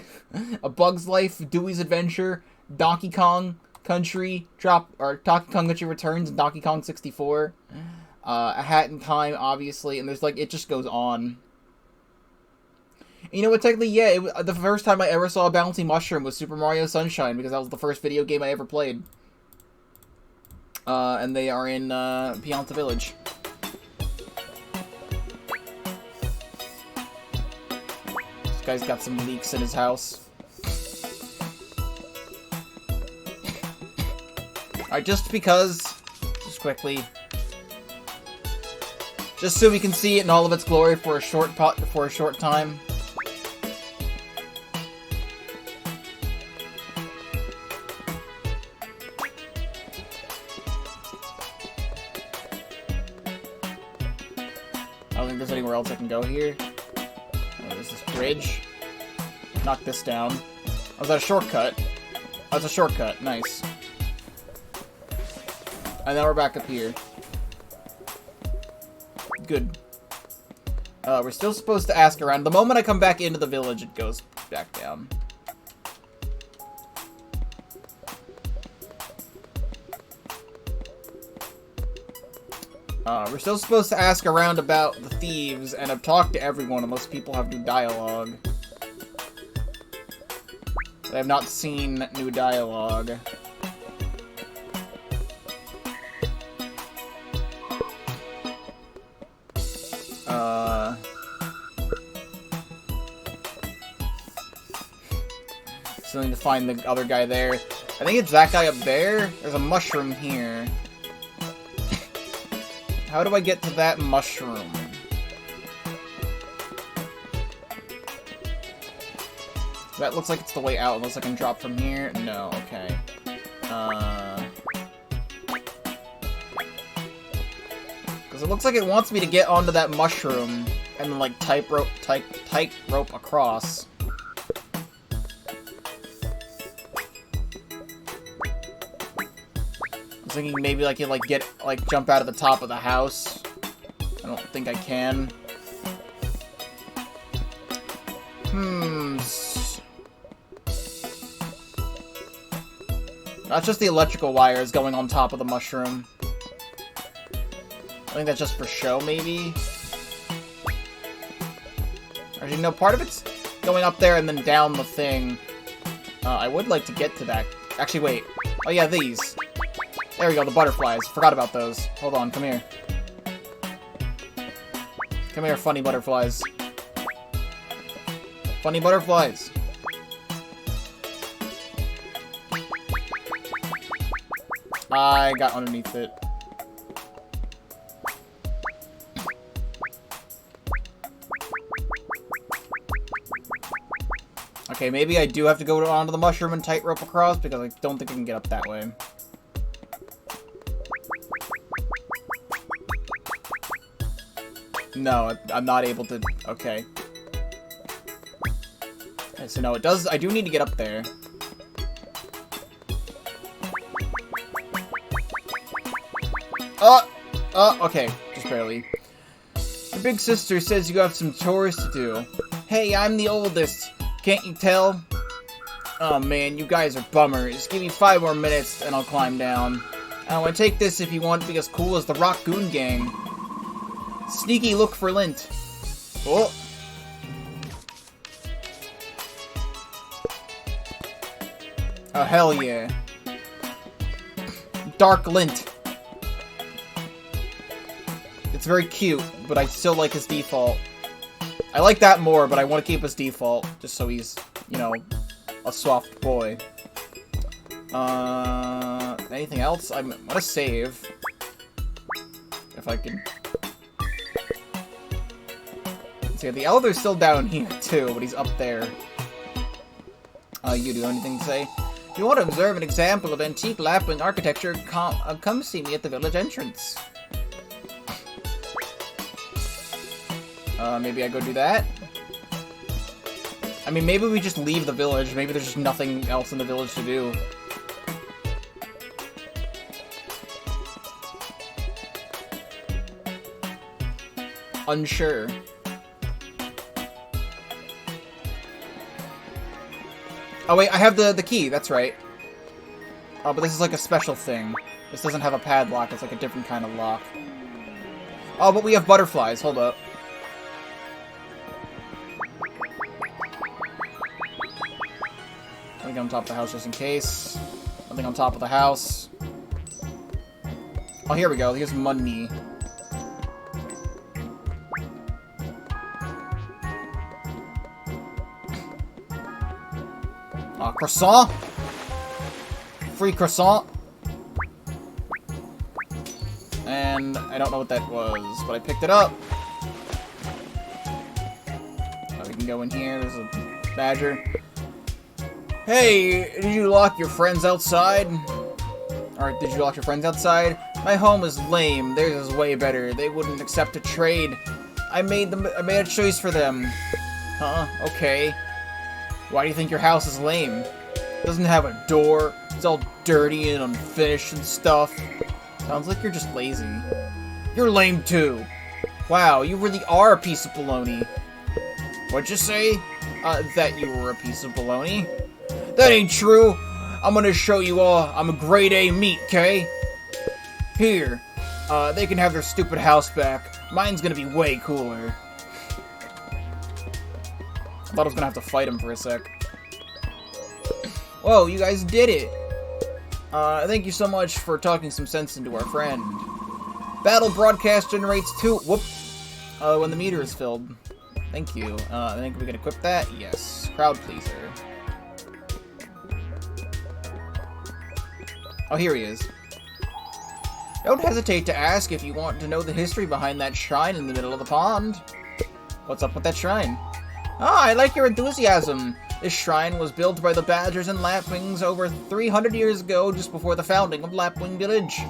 A Bug's Life, Dewey's Adventure, Donkey Kong Country, Donkey Kong Country Returns, and Donkey Kong 64. A Hat in Time, obviously, and there's it just goes on. You know what, technically, yeah, the first time I ever saw a bouncy mushroom was Super Mario Sunshine, because that was the first video game I ever played. And they are in, Pianta Village. This guy's got some leaks in his house. Alright, just quickly. Just so we can see it in all of its glory for a short time. I don't think there's anywhere else I can go here. Oh, there's this bridge. Knock this down. Oh, is that a shortcut? Oh, that's a shortcut. Nice. And now we're back up here. Good. We're still supposed to ask around. The moment I come back into the village, it goes back down. We're still supposed to ask around about the thieves, and I've talked to everyone unless people have new dialogue. But I have not seen new dialogue. Still need to find the other guy there. I think it's that guy up there. There's a mushroom here. How do I get to that mushroom? That looks like it's the way out, unless I can drop from here. No, okay. Because it looks like it wants me to get onto that mushroom and then, like, tight rope across. I was thinking maybe I could jump out of the top of the house. I don't think I can. That's just the electrical wires going on top of the mushroom. I think that's just for show, maybe? Actually, no, part of it's going up there and then down the thing. I would like to get to that. Actually, wait. Oh yeah, these. There we go, the butterflies. Forgot about those. Hold on, come here. Come here, funny butterflies. Funny butterflies. I got underneath it. Okay, maybe I do have to go onto the mushroom and tightrope across, because I don't think I can get up that way. No, I'm not able to... Okay. Okay, so no, it does... I do need to get up there. Okay, just barely. Your big sister says you have some chores to do. Hey, I'm the oldest. Can't you tell? Oh man, you guys are bummers. Give me 5 more minutes and I'll climb down. I want to take this if you want to be as cool as the Rock Goon Gang. Sneaky look for lint. Oh. Oh, hell yeah. Dark lint. It's very cute, but I still like his default. I like that more, but I want to keep his default, just so he's, you know, a soft boy. Anything else? I'm gonna save. If I can... See, the elevator's still down here, too, but he's up there. You do anything to say? If you want to observe an example of antique lapwing architecture, come see me at the village entrance. Maybe I go do that? I mean, maybe we just leave the village. Maybe there's just nothing else in the village to do. Unsure. Oh wait, I have the key, that's right. Oh, but this is like a special thing. This doesn't have a padlock, it's like a different kind of lock. Oh, but we have butterflies, hold up. Nothing on top of the house just in case. Nothing on top of the house. Oh, here we go, here's money. Croissant? Free croissant? And I don't know what that was, but I picked it up. So we can go in here, there's a badger. Hey, did you lock your friends outside? Or did you lock your friends outside? My home is lame, theirs is way better. They wouldn't accept a trade. I made a choice for them. Huh? Okay. Why do you think your house is lame? It doesn't have a door, it's all dirty and unfinished and stuff. Sounds like you're just lazy. You're lame too. Wow, you really are a piece of baloney. What'd you say? That you were a piece of baloney? That ain't true. I'm gonna show you all I'm a grade A meat, okay? Here, they can have their stupid house back. Mine's gonna be way cooler. I thought I was gonna have to fight him for a sec. Whoa, you guys did it! Thank you so much for talking some sense into our friend. Battle broadcast generates 2... Whoop! When the meter is filled. Thank you. I think we can equip that? Yes. Crowd pleaser. Oh, here he is. Don't hesitate to ask if you want to know the history behind that shrine in the middle of the pond. What's up with that shrine? Ah, I like your enthusiasm. This shrine was built by the Badgers and Lapwings over 300 years ago, just before the founding of Lapwing Village.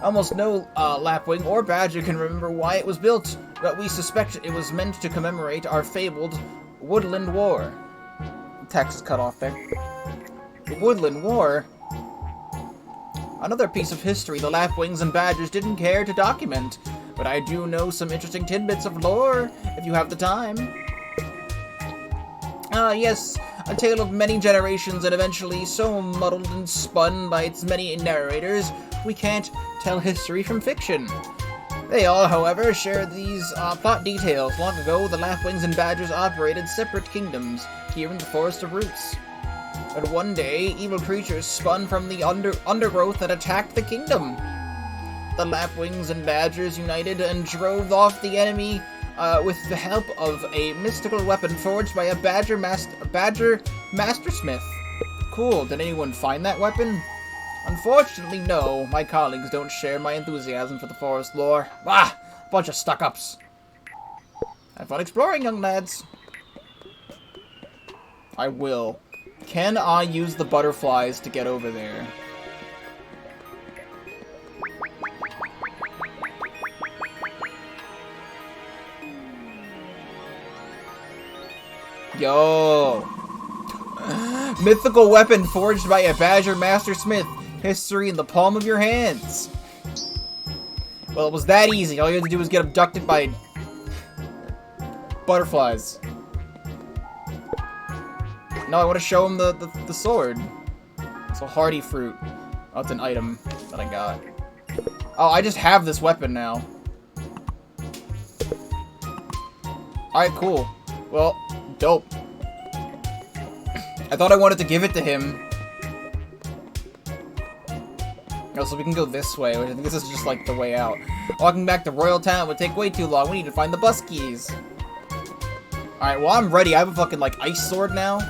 Almost no Lapwing or Badger can remember why it was built, but we suspect it was meant to commemorate our fabled Woodland War. The text is cut off there. The Woodland War? Another piece of history the Lapwings and Badgers didn't care to document, but I do know some interesting tidbits of lore, if you have the time. Yes, A tale of many generations and eventually so muddled and spun by its many narrators, we can't tell history from fiction. They all, however, share these plot details. Long ago, the Lapwings and Badgers operated separate kingdoms here in the Forest of Roots. But one day, evil creatures spun from the undergrowth and attacked the kingdom. The Lapwings and Badgers united and drove off the enemy with the help of a mystical weapon forged by a Badger Mastersmith. Cool, did anyone find that weapon? Unfortunately, no. My colleagues don't share my enthusiasm for the forest lore. Ah! Bunch of stuck-ups. Have fun exploring, young lads. I will. Can I use the butterflies to get over there? Yo! Mythical weapon forged by a Badger Mastersmith. History in the palm of your hands. Well, it was that easy. All you had to do was get abducted by butterflies. No, I want to show him the sword. So hardy fruit. Oh, it's an item that I got. Oh, I just have this weapon now. Alright, cool. Well, dope. I thought I wanted to give it to him. Oh, so we can go this way, which I think this is just like the way out. Walking back to Royal Town would take way too long. We need to find the bus keys. Alright, well, I'm ready. I have a fucking, like, ice sword now.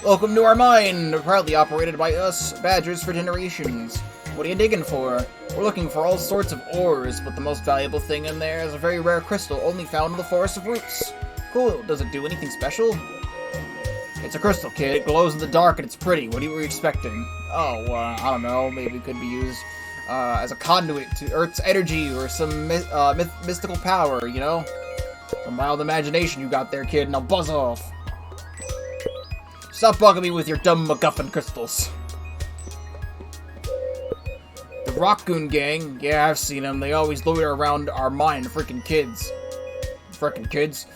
Welcome to our mine, proudly operated by us, Badgers, for generations. What are you digging for? We're looking for all sorts of ores, but the most valuable thing in there is a very rare crystal only found in the Forest of Roots. Cool, does it do anything special? It's a crystal, kid. It glows in the dark and it's pretty. What were you expecting? Oh, I don't know. Maybe it could be used as a conduit to Earth's energy or some mystical power, you know? Some mild imagination you got there, kid, now buzz off. Stop bugging me with your dumb MacGuffin crystals. The Raccoon Gang? Yeah, I've seen them. They always loiter around our mine, frickin' kids. Frickin' kids.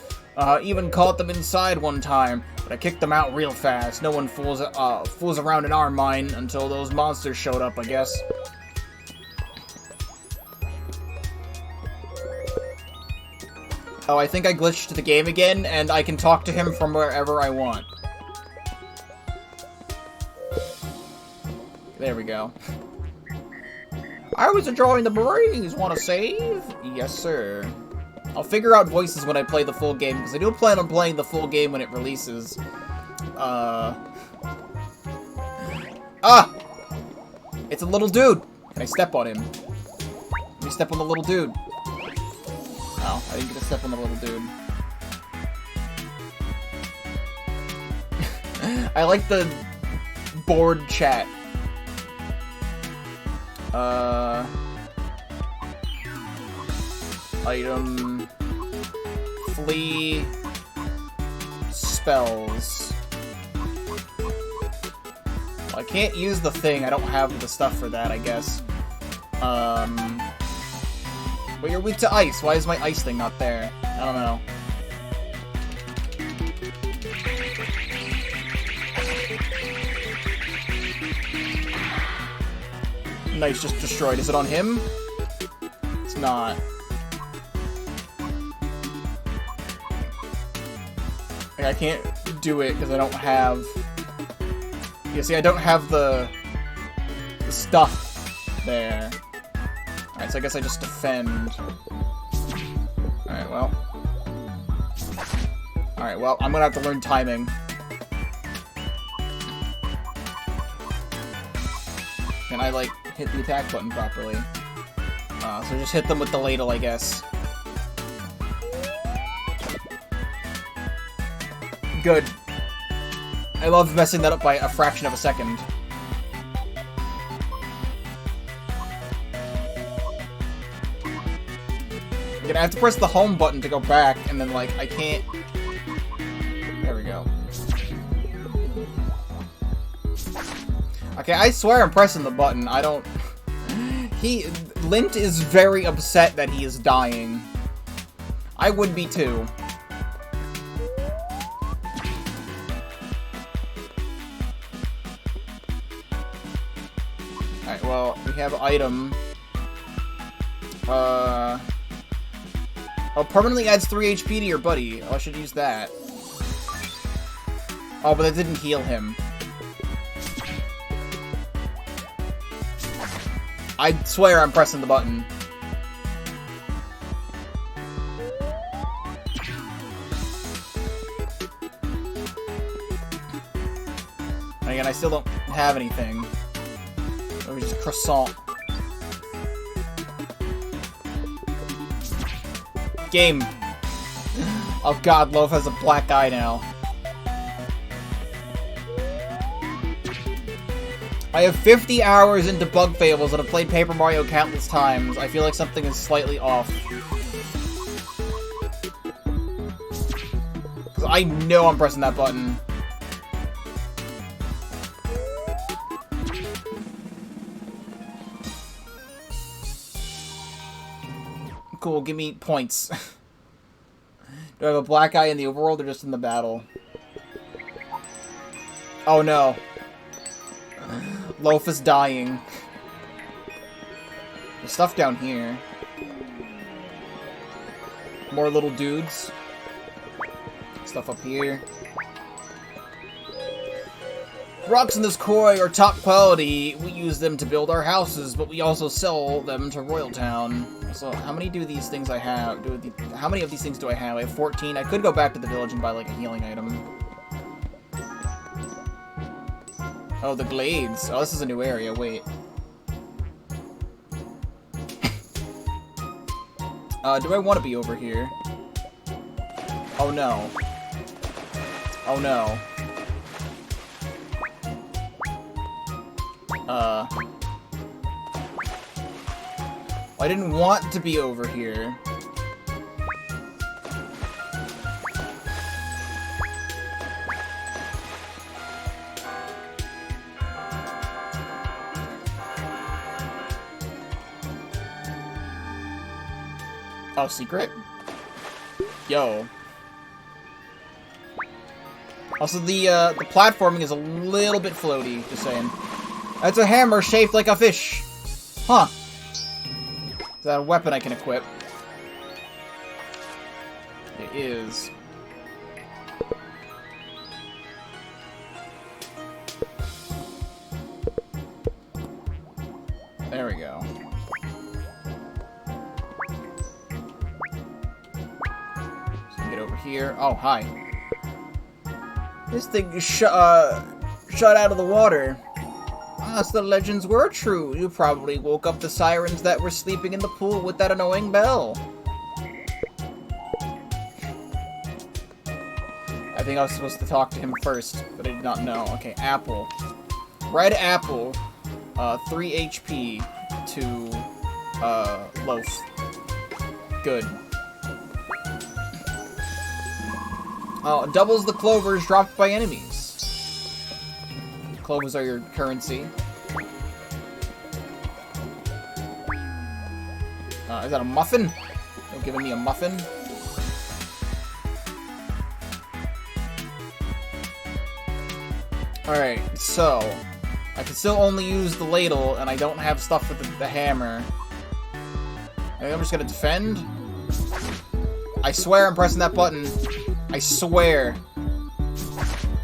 Even caught them inside one time, but I kicked them out real fast. No one fools around in our mine until those monsters showed up, I guess. Oh, I think I glitched the game again, and I can talk to him from wherever I want. There we go. I was enjoying the breeze. Want to save? Yes, sir. I'll figure out voices when I play the full game, because I do plan on playing the full game when it releases. Ah! It's a little dude! Can I step on him? Let me step on the little dude. Oh, I didn't get to step on the little dude. I like the board chat. Item... Flee... Spells. Well, I can't use the thing, I don't have the stuff for that, I guess. Well, you're weak to ice, why is my ice thing not there? I don't know. Nice, just destroyed. Is it on him? It's not. Like, I can't do it because I don't have... You see, I don't have the stuff there. Alright, so I guess I just defend. Alright, well. Alright, well, I'm gonna have to learn timing. Can I, like, hit the attack button properly? So just hit them with the ladle, I guess. Good. I love messing that up by a fraction of a second. Again, I have to press the home button to go back, and then, like, I can't... There we go. Okay, I swear I'm pressing the button. I don't... Lint is very upset that he is dying. I would be too. Alright, well, we have item. Oh, permanently adds 3 HP to your buddy. Oh, I should use that. Oh, but that didn't heal him. I swear I'm pressing the button. Again, I still don't have anything. Or just croissant. Game. Oh god, Loaf has a black eye now. I have 50 hours into Bug Fables and have played Paper Mario countless times. I feel like something is slightly off. Because I know I'm pressing that button. Cool, give me points. Do I have a black eye in the overworld or just in the battle? Oh no. Loaf is dying. There's stuff down here. More little dudes. Stuff up here. Rocks in this quarry are top quality. We use them to build our houses, but we also sell them to Royal Town. So, how many do these things I have? How many of these things do I have? I have 14. I could go back to the village and buy, like, a healing item. Oh, the glades. Oh, this is a new area. Wait. Do I want to be over here? Oh, no. Oh, no. I didn't want to be over here. Oh, secret? Yo. Also, the platforming is a little bit floaty, just saying. That's a hammer shaped like a fish. Huh. Is that a weapon I can equip? It is. There we go. So get over here. Oh, hi. This thing is shut out of the water. Unless the legends were true, you probably woke up the sirens that were sleeping in the pool with that annoying bell. I think I was supposed to talk to him first, but I did not know. Okay, apple. Red apple. 3 HP to, Loaf. Good. Doubles the clovers dropped by enemies. Clovers are your currency. Is that a muffin? They're giving me a muffin? Alright, so... I can still only use the ladle, and I don't have stuff with the hammer. I think I'm just gonna defend. I swear I'm pressing that button. I swear.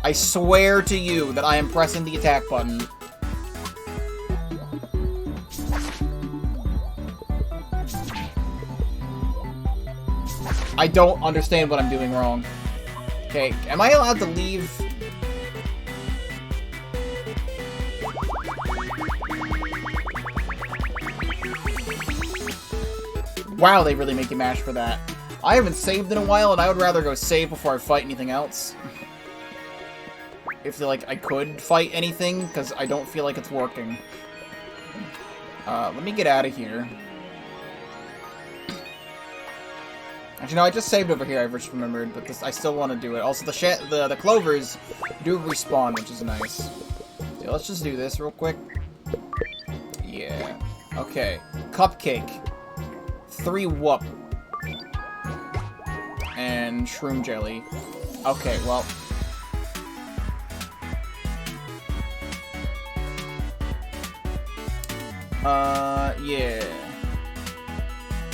I swear to you that I am pressing the attack button. I don't understand what I'm doing wrong. Okay, am I allowed to leave? Wow, they really make you mash for that. I haven't saved in a while, and I would rather go save before I fight anything else. If, like, I could fight anything, because I don't feel like it's working. Let me get out of here. Actually, no, I just saved over here, I just remembered, but this, I still want to do it. Also, the clovers do respawn, which is nice. So let's just do this real quick. Yeah. Okay. Cupcake. 3 whoop. And shroom jelly. Okay, well... Yeah.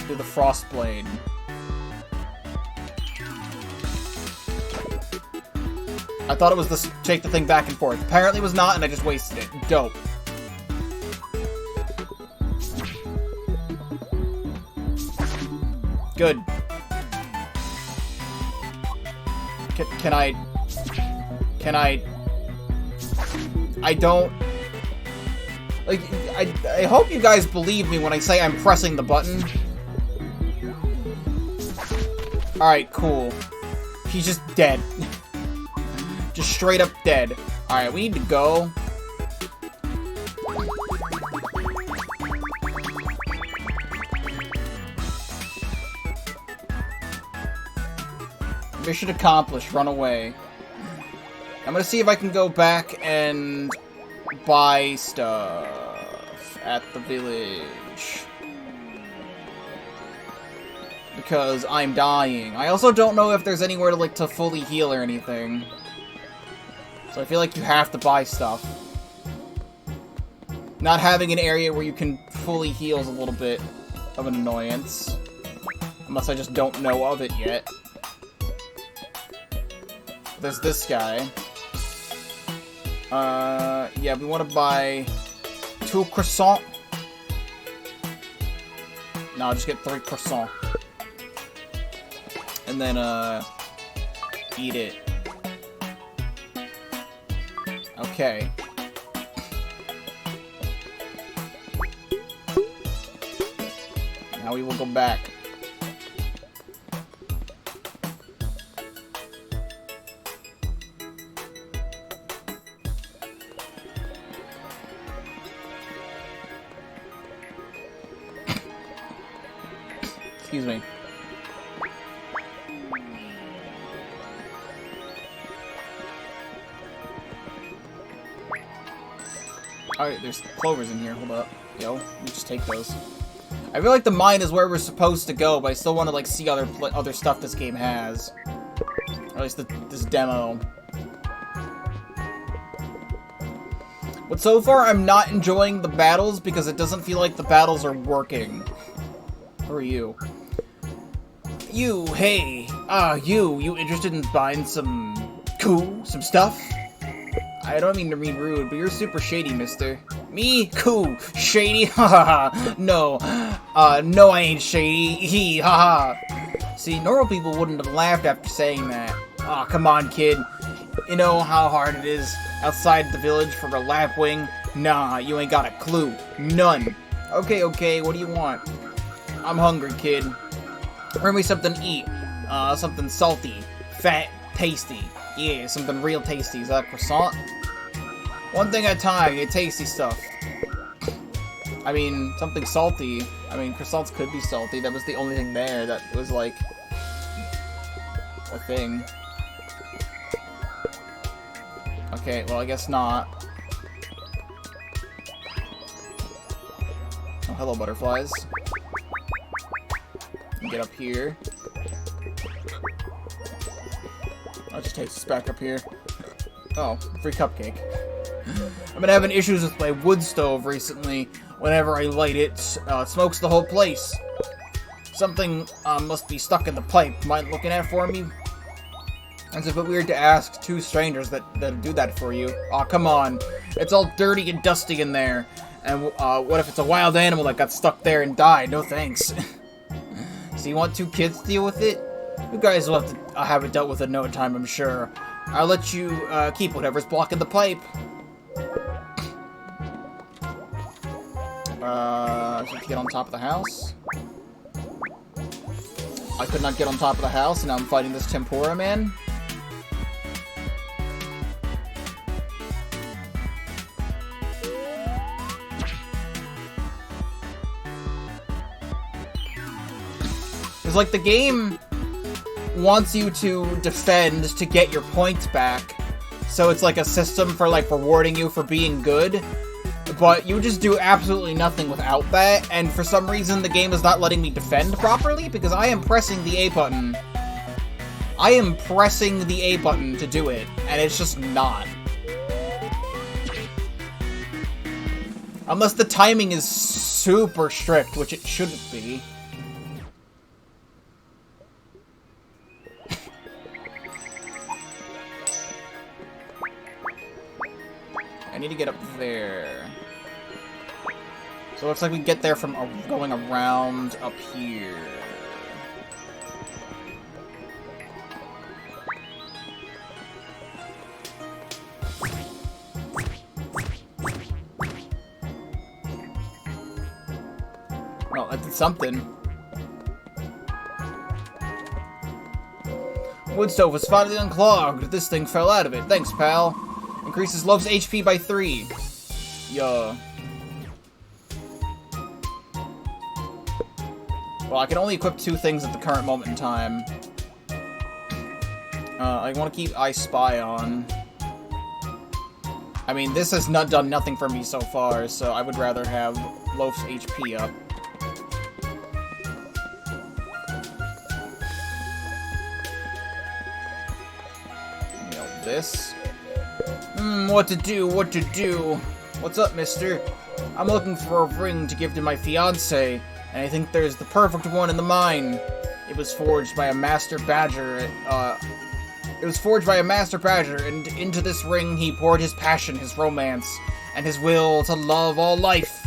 Do the frost blade. I thought it was the take the thing back and forth. Apparently it was not, and I just wasted it. Dope. Good. Can I... I don't... Like, I hope you guys believe me when I say I'm pressing the button. Alright, cool. He's just dead. Just straight up dead. Alright, we need to go. Mission accomplished. Run away. I'm gonna see if I can go back and buy stuff at the village. Because I'm dying. I also don't know if there's anywhere to, like, to fully heal or anything. So I feel like you have to buy stuff. Not having an area where you can fully heal is a little bit of an annoyance. Unless I just don't know of it yet. There's this guy. Yeah, we want to buy 2 croissants. No, I'll just get 3 croissants. And then, eat it. Okay. Now we will go back. Excuse me. Alright, there's clovers in here. Hold up. Yo, let me just take those. I feel like the mine is where we're supposed to go, but I still want to, like, see other stuff this game has. Or at least this demo. But so far, I'm not enjoying the battles because it doesn't feel like the battles are working. Who are you? You, hey. You interested in buying some stuff? I don't mean to be rude, but you're super shady, mister. Me? Cool. Shady? Haha. No. No, I ain't shady. Hee. Haha. See, normal people wouldn't have laughed after saying that. Aw, come on, kid. You know how hard it is outside the village for a lapwing? Nah, you ain't got a clue. None. Okay, what do you want? I'm hungry, kid. Bring me something to eat. Something salty, fat, tasty. Yeah, something real tasty. Is that a croissant? One thing at a time, get tasty stuff. I mean, something salty. I mean, croissants could be salty. That was the only thing there that was, like, a thing. Okay, well, I guess not. Oh, hello, butterflies. Get up here. I'll just take this back up here. Oh, free cupcake. I've been having issues with my wood stove recently. Whenever I light it, it smokes the whole place. Something must be stuck in the pipe. Mind looking at it for me? It's a bit weird to ask 2 strangers that do that for you. Aw, come on. It's all dirty and dusty in there. And what if it's a wild animal that got stuck there and died? No thanks. So you want 2 kids to deal with it? You guys will have to have it dealt with in no time, I'm sure. I'll let you keep whatever's blocking the pipe. So to get on top of the house. I could not get on top of the house, and now I'm fighting this tempura man. It's like the game wants you to defend to get your points back. So it's like a system for, like, rewarding you for being good. But you just do absolutely nothing without that, and for some reason the game is not letting me defend properly, because I am pressing the A button. I am pressing the A button to do it, and it's just not. Unless the timing is super strict, which it shouldn't be. I need to get up there. So it looks like we get there from going around up here. Well, that did something. Wood stove was finally unclogged. This thing fell out of it. Thanks, pal. Increases Loaf's HP by 3. Yeah. Well, I can only equip 2 things at the current moment in time. I want to keep I Spy on. I mean, this has not done nothing for me so far, so I would rather have Loaf's HP up. This. What to do? What's up, mister? I'm looking for a ring to give to my fiancée, and I think there's the perfect one in the mine. It was forged by a master badger, and into this ring he poured his passion, his romance, and his will to love all life.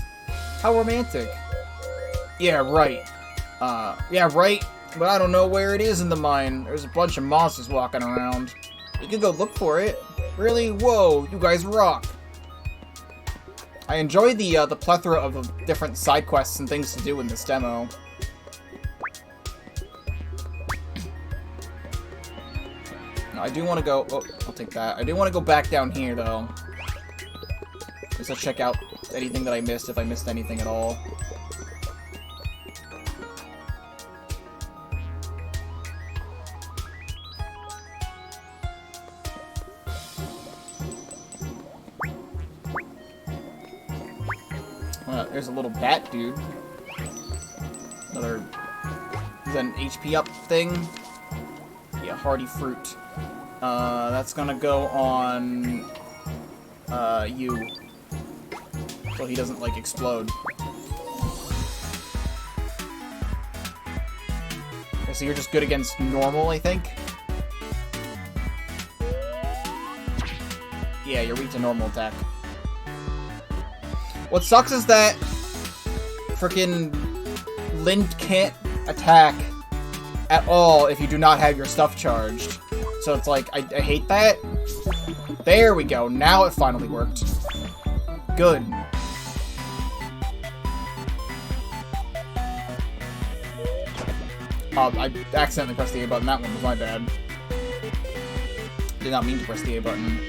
How romantic. Yeah, right. But I don't know where it is in the mine. There's a bunch of monsters walking around. You can go look for it. Really? Whoa, you guys rock. I enjoy the plethora of different side quests and things to do in this demo. I do want to go... Oh, I'll take that. I do want to go back down here, though. Just to check out anything that I missed, if I missed anything at all. There's a little bat dude. Another... Is that an HP up thing? Yeah, hardy fruit. That's gonna go on... you. So he doesn't, like, explode. Okay, so you're just good against normal, I think? Yeah, you're weak to normal attack. What sucks is that frickin' Lind can't attack at all if you do not have your stuff charged. So it's like, I hate that. There we go. Now it finally worked. Good. I accidentally pressed the A button. That one was my bad. Did not mean to press the A button.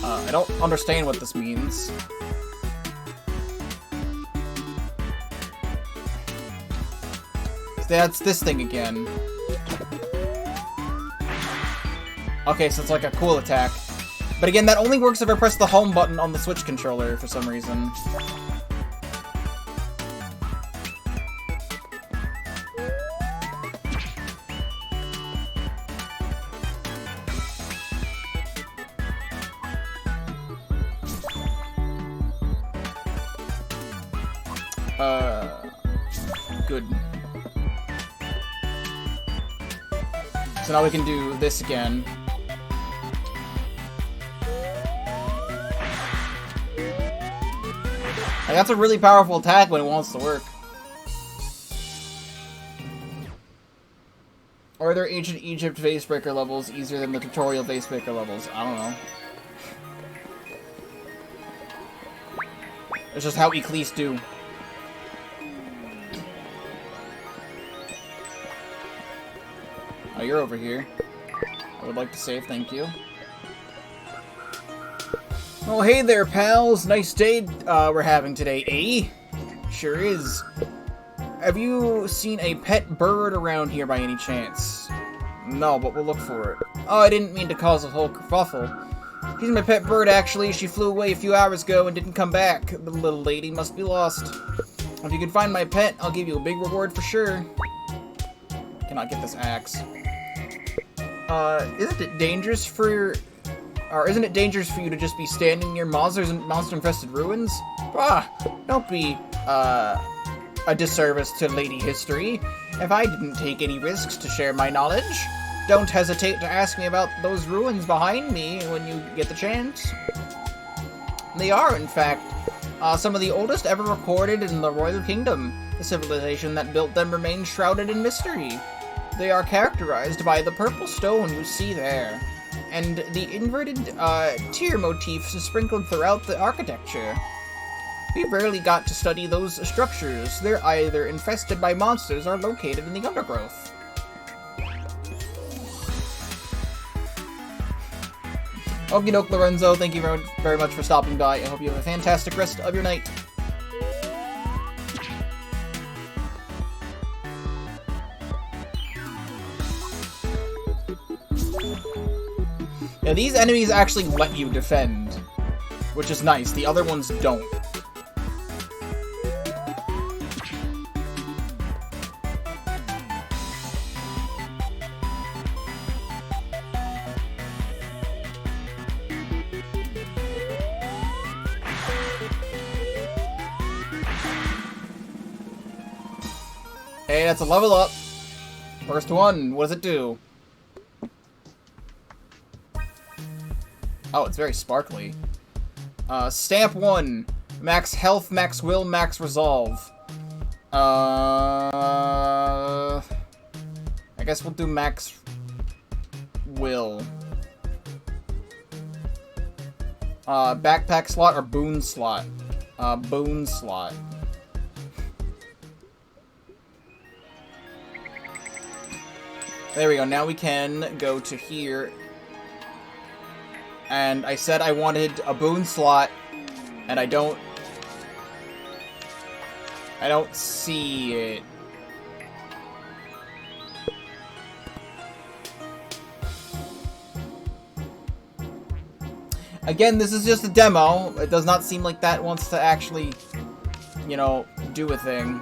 I don't understand what this means. That's this thing again. Okay, so it's like a cool attack. But again, that only works if I press the home button on the Switch controller for some reason. Good. So now we can do this again. Like, that's a really powerful attack when it wants to work. Are there Ancient Egypt Vasebreaker levels easier than the tutorial Vasebreaker levels? I don't know. It's just how Eccles do. Oh, you're over here. I would like to save, thank you. Oh, hey there, pals. Nice day we're having today, eh? Sure is. Have you seen a pet bird around here by any chance? No, but we'll look for it. Oh, I didn't mean to cause a whole kerfuffle. She's my pet bird, actually. She flew away a few hours ago and didn't come back. The little lady must be lost. If you can find my pet, I'll give you a big reward for sure. Cannot get this axe. Isn't it dangerous for Or isn't it dangerous for you to just be standing near monster-infested ruins? Ah, don't be, a disservice to Lady History. If I didn't take any risks to share my knowledge, don't hesitate to ask me about those ruins behind me when you get the chance. They are, in fact, some of the oldest ever recorded in the Royal Kingdom. The civilization that built them remains shrouded in mystery. They are characterized by the purple stone you see there, and the inverted tear motifs sprinkled throughout the architecture. We rarely got to study those structures. They're either infested by monsters or located in the undergrowth. Okie doke, Lorenzo. Thank you very much for stopping by. I hope you have a fantastic rest of your night. Yeah, these enemies actually let you defend, which is nice. The other ones don't. Hey, that's a level up. First one. What does it do? Oh, it's very sparkly. Stamp 1. Max health, max will, max resolve. I guess we'll do max will. Backpack slot or boon slot? Boon slot. There we go. Now we can go to here. And I said I wanted a boon slot, and I don't see it. Again, this is just a demo. It does not seem like that wants to actually, you know, do a thing.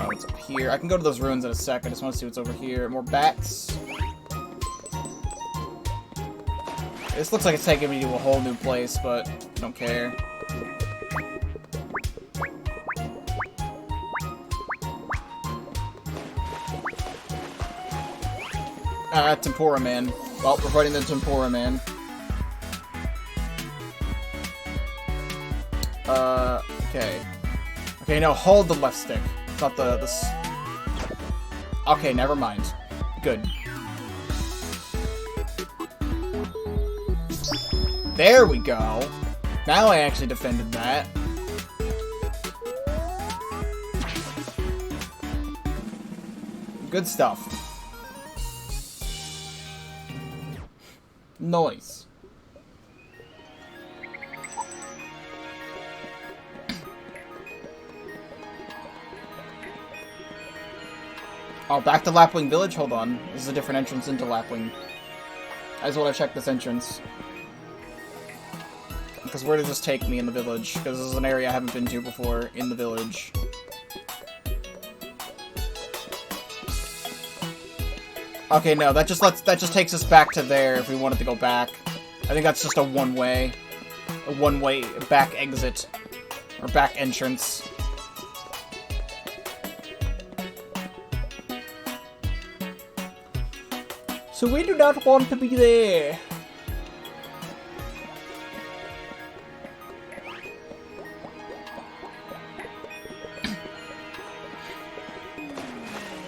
What's up here? I can go to those ruins in a sec. I just want to see what's over here. More bats. This looks like it's taking me to a whole new place, but I don't care. Tempura Man. Well, we're fighting the Tempura Man. Okay. Okay, no, hold the left stick. It's not the... Okay, never mind. Good. There we go. Now I actually defended that. Good stuff. Nice. Oh, back to Lapwing Village? Hold on. This is a different entrance into Lapwing. I just want to check this entrance. Because where does this take me in the village? Because this is an area I haven't been to before in the village. Okay, no, that just takes us back to there if we wanted to go back. I think that's just a one-way back exit. Or back entrance. So we do not want to be there.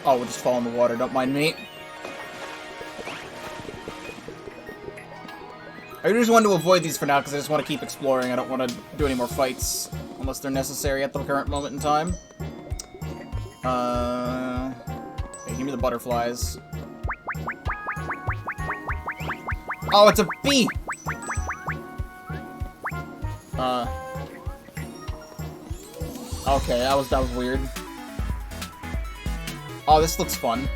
Oh, we'll just fall in the water, don't mind me. I just want to avoid these for now because I just want to keep exploring. I don't want to do any more fights unless they're necessary at the current moment in time. Okay, give me the butterflies. Oh, it's a bee! Okay, that was weird. Oh, this looks fun.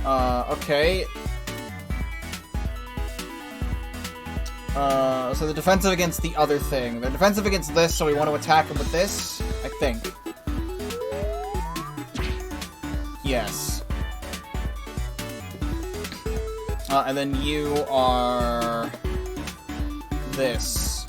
Okay. So they're defensive against the other thing. They're defensive against this, so we want to attack them with this, I think. Yes. And then you are... this.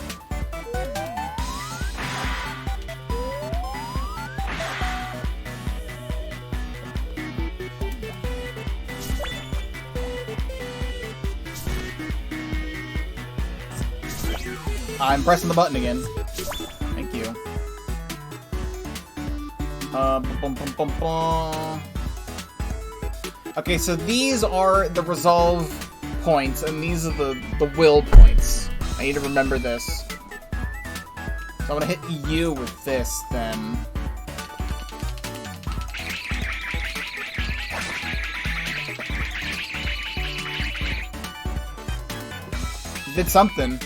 I'm pressing the button again. Thank you. Okay, so these are the resolve points, and these are the will points. I need to remember this. So I'm gonna hit you with this, then. Did something.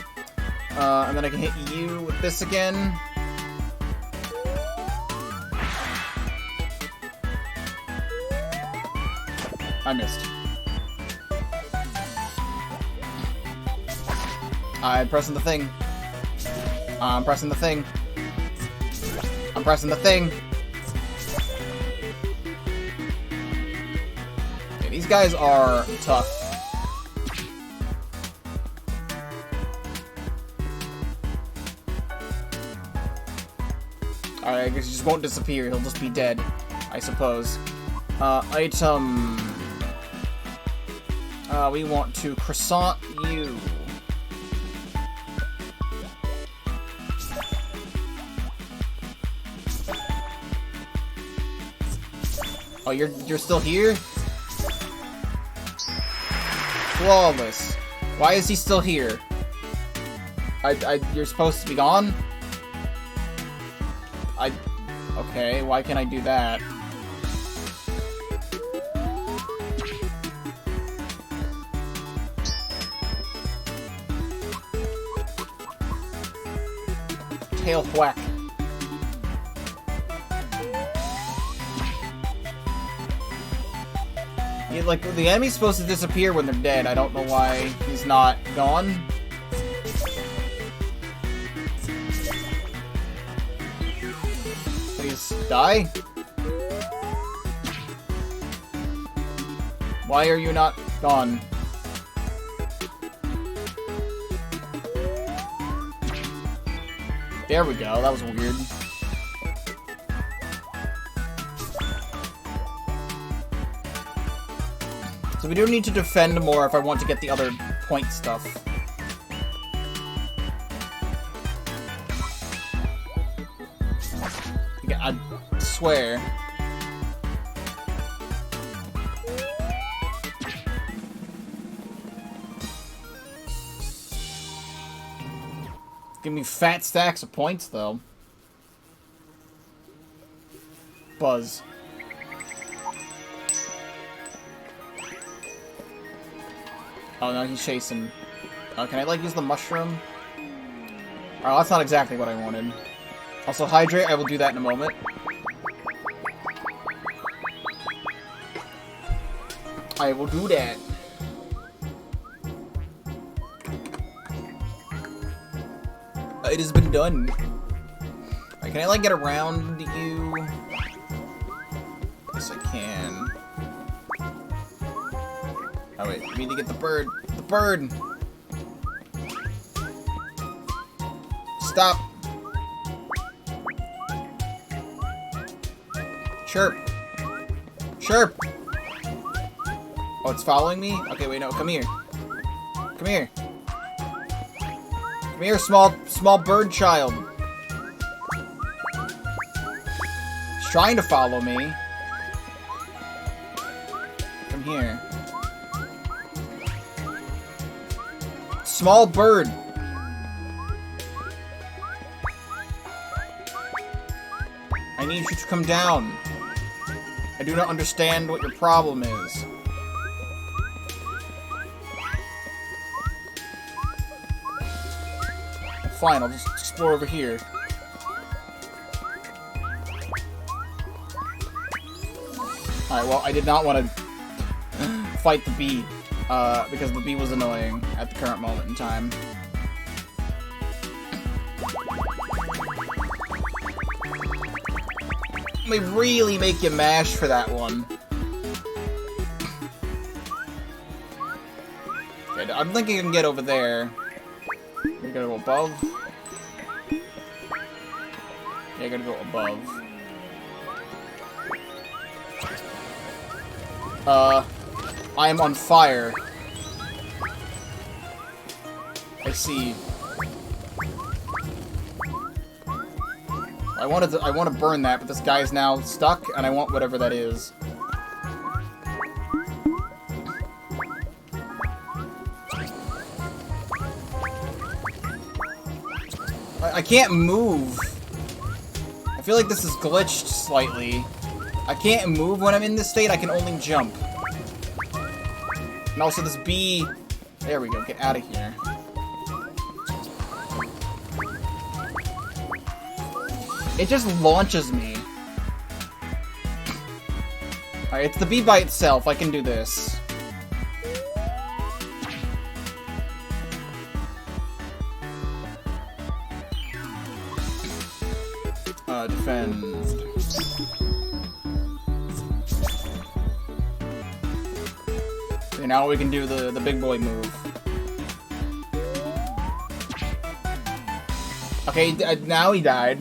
And then I can hit you with this again. I missed. I'm pressing the thing. I'm pressing the thing. I'm pressing the thing. Okay, these guys are tough. Alright, I guess he just won't disappear. He'll just be dead, I suppose. Item... we want to croissant you. Oh, you're still here? Flawless. Why is he still here? You're supposed to be gone? Okay, why can't I do that? Tail whack. Yeah, like, the enemy's supposed to disappear when they're dead. I don't know why he's not gone. Please die. Why are you not gone? There we go, that was weird. So we do need to defend more if I want to get the other point stuff. Yeah, I swear. Give me fat stacks of points, though. Buzz. Oh, no, he's chasing. Can I, like, use the mushroom? Oh, that's not exactly what I wanted. Also, hydrate, I will do that in a moment. I will do that. It has been done. Right, can I, like, get around you? Yes, I can. Oh, wait. We need to get the bird. The bird! Stop! Chirp! Chirp! Oh, it's following me? Okay, wait, no. Come here. Come here. Come here, small bird child. He's trying to follow me. Come here. Small bird. I need you to come down. I do not understand what your problem is. Fine, I'll just explore over here. Alright, well, I did not want to fight the bee, because the bee was annoying at the current moment in time. Let me really make you mash for that one. Okay, I'm thinking I can get over there. We gotta go above. Yeah, I gotta go above. I am on fire. I see. I want to burn that, but this guy's now stuck, and I want whatever that is. I can't move. I feel like this is glitched slightly. I can't move when I'm in this state, I can only jump. And also this bee... There we go, get out of here. It just launches me. Alright, it's the bee by itself, I can do this. Defend. Okay, now we can do the big boy move. Okay, now he died.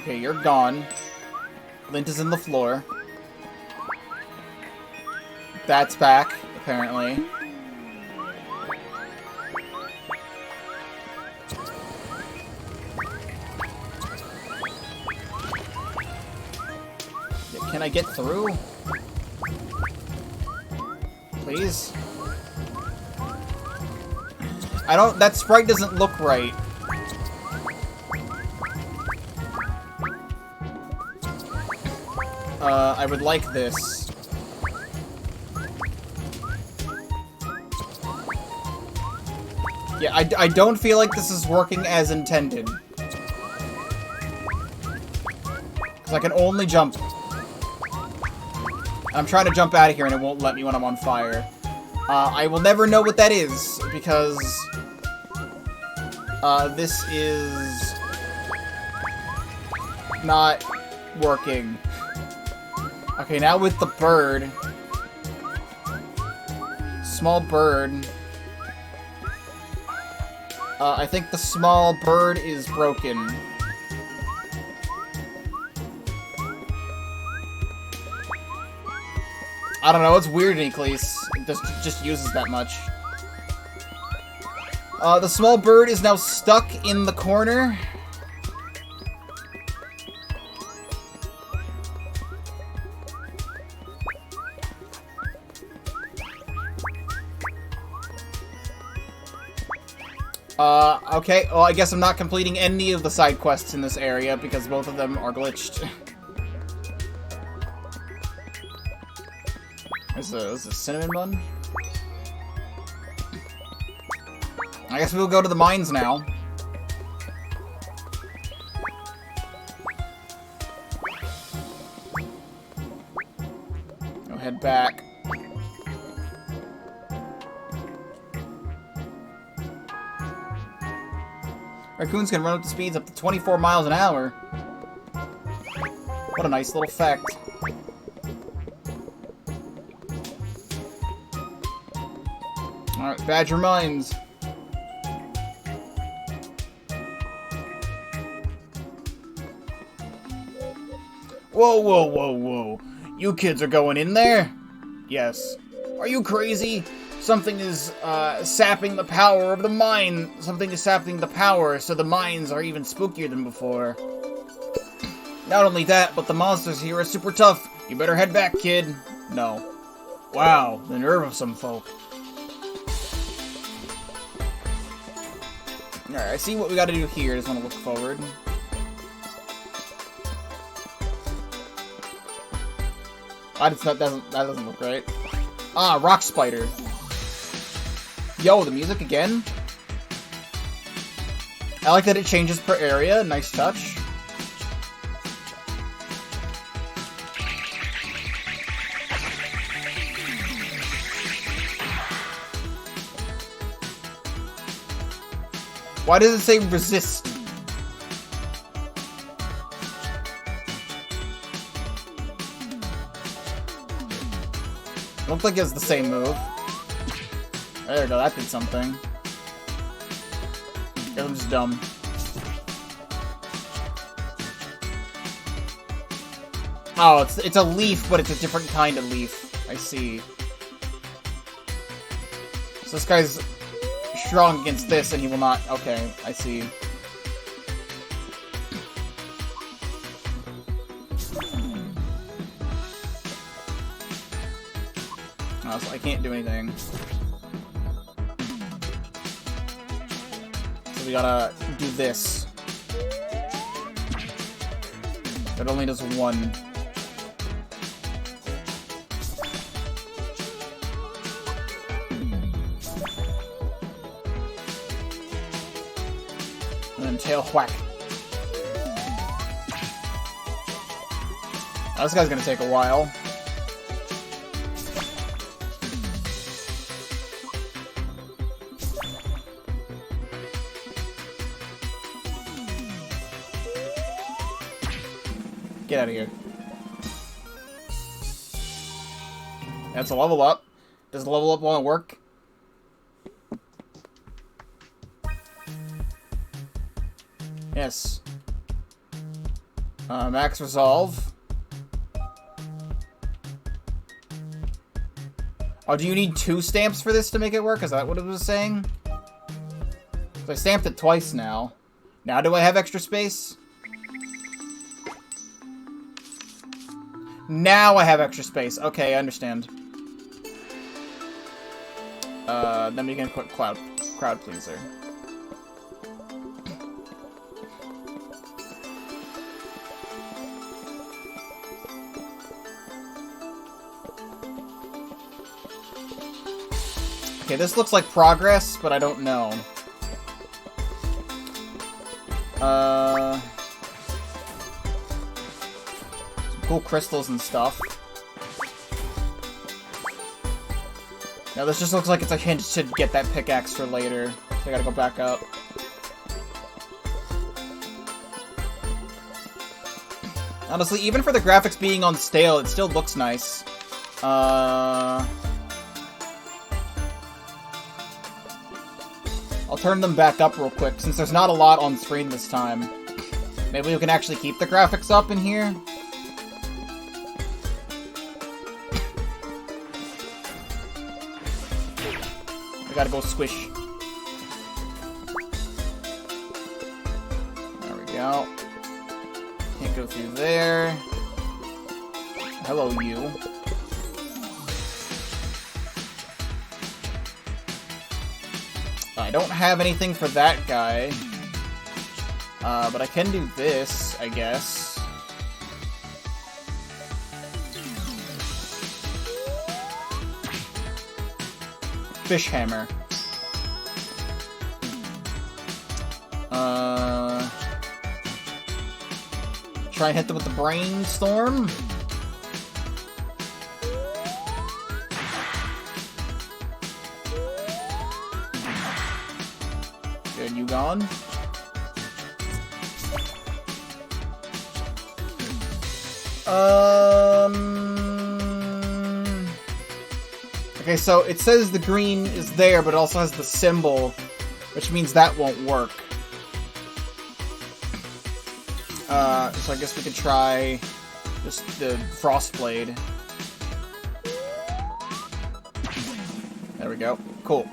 Okay, you're gone. Lint is in the floor. That's back, apparently. Can I get through? Please? I don't... That sprite doesn't look right. I would like this. Yeah, I don't feel like this is working as intended. Because I can only jump. I'm trying to jump out of here and it won't let me when I'm on fire. I will never know what that is, because this is not working. Okay, now with the bird. Small bird. I think the small bird is broken. I don't know, it's weird in Eclipse. It just uses that much. The small bird is now stuck in the corner. Okay, well, I guess I'm not completing any of the side quests in this area because both of them are glitched. Is a cinnamon bun? I guess we'll go to the mines now. Go head back. Raccoons can run up to speeds up to 24 miles an hour. What a nice little fact. Alright, Badger Mines. Whoa, whoa, whoa, whoa. You kids are going in there? Yes. Are you crazy? Something is, sapping the power of the mine. Something is sapping the power, so the mines are even spookier than before. Not only that, but the monsters here are super tough. You better head back, kid. No. Wow, the nerve of some folk. Alright, I see what we gotta do here. Just wanna look forward. That doesn't look right. Ah, rock spider. Yo, the music again? I like that it changes per area. Nice touch. Why does it say resist? Looked like it was the same move. There we go, that did something. Guess I'm just dumb. Oh, it's a leaf, but it's a different kind of leaf. I see. So this guy's strong against this, and he will not... Okay, I see. Oh, so I can't do anything. So we gotta do this. It only does one. And then tail whack. Oh, this guy's gonna take a while. Get out of here. That's a level up. Does the level up want to work? Yes. Max resolve. Oh, do you need 2 stamps for this to make it work? Is that what it was saying? So I stamped it twice now. Now do I have extra space? Now I have extra space. Okay, I understand. Then we can put crowd pleaser. Okay, this looks like progress, but I don't know. Some cool crystals and stuff. Now this just looks like it's a hint to get that pickaxe for later. So I gotta go back up. Honestly, even for the graphics being on stale, it still looks nice. I'll turn them back up real quick, since there's not a lot on screen this time. Maybe we can actually keep the graphics up in here? I gotta go squish. There we go. Can't go through there. Hello, you. I don't have anything for that guy. But I can do this, I guess. Fish hammer. Try and hit them with the brainstorm. Good, you gone? Okay, so it says the green is there, but it also has the symbol, which means that won't work. So I guess we could try just the Frostblade. There we go. Cool.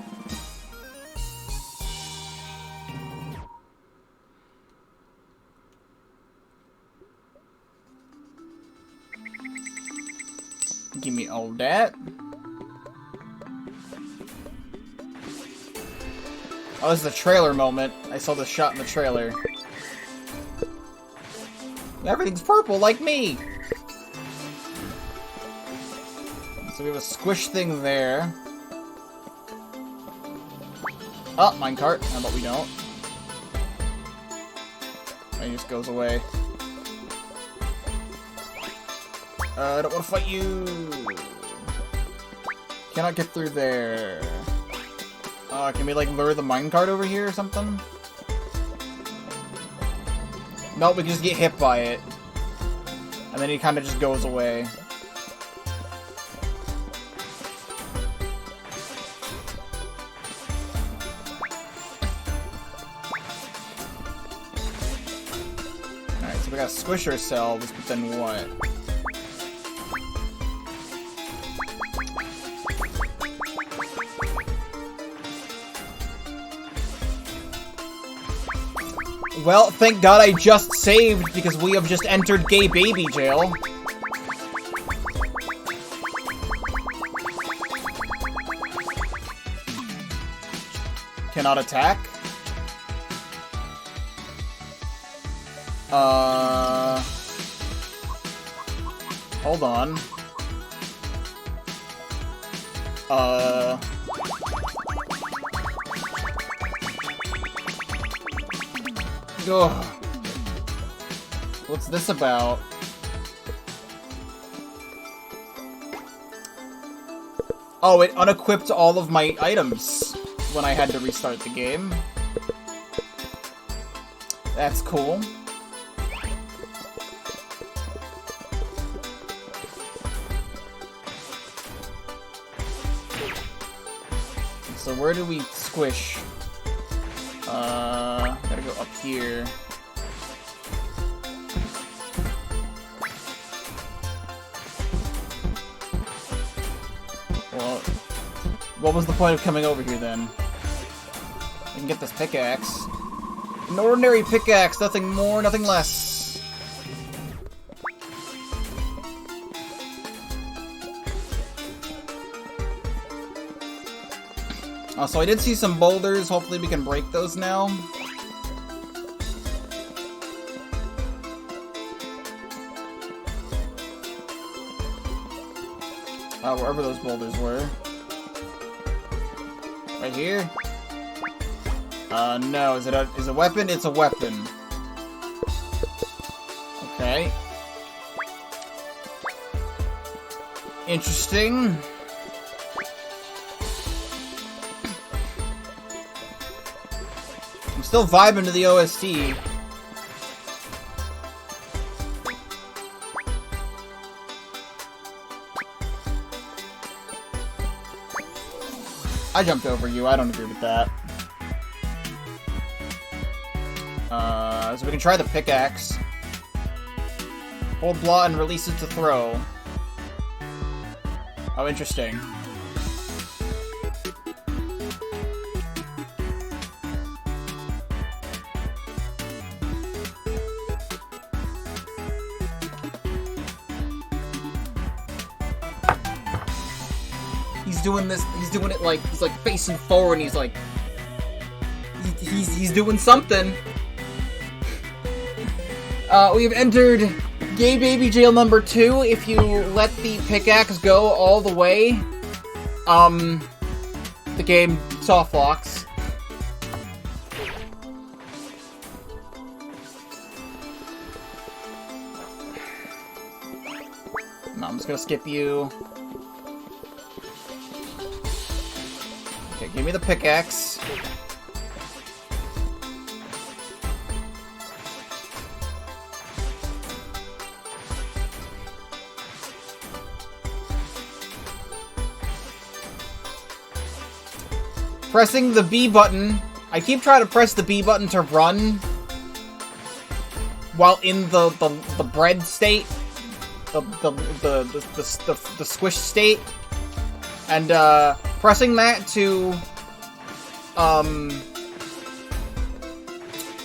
Give me all that. Oh, this is a trailer moment. I saw this shot in the trailer. Everything's purple, like me! So we have a squish thing there. Oh, minecart. How about we don't? And he just goes away. I don't want to fight you! Cannot get through there. Can we, like, lure the minecart over here or something? Nope, we can just get hit by it. And then he kind of just goes away. So we gotta squish ourselves, but then what? Well, thank God I just saved, because we have just entered gay baby jail. Cannot attack? Hold on. Ugh. What's this about? Oh, it unequipped all of my items when I had to restart the game. That's cool. So where do we squish? Gotta go up here. Well, what was the point of coming over here then? I can get this pickaxe. An ordinary pickaxe, nothing more, nothing less. So I did see some boulders. Hopefully we can break those now. Wherever those boulders were. Right here? No. Is it a weapon? It's a weapon. Okay. Interesting. I'm still vibing to the OST. I jumped over you. I don't agree with that. So we can try the pickaxe. Hold blot and release it to throw. Oh, interesting. He's doing this. He's doing it like he's like facing forward, and he's like he's doing something. We have entered Gay Baby Jail number 2. If you let the pickaxe go all the way, the game soft locks. No, I'm just gonna skip you. Okay, give me the pickaxe. Pressing the B button. I keep trying to press the B button to run while in the bread state, the squish state, and pressing that to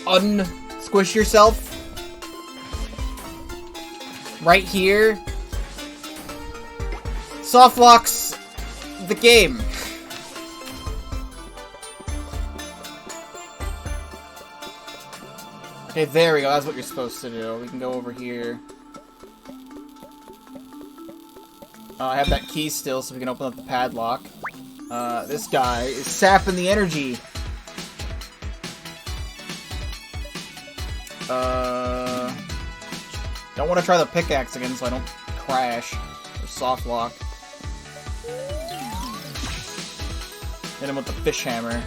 unsquish yourself right here soft locks the game. Okay, there we go. That's what you're supposed to do. We can go over here. I have that key still, so we can open up the padlock. This guy is sapping the energy. Don't want to try the pickaxe again, so I don't crash or soft lock. Hit him with the fish hammer.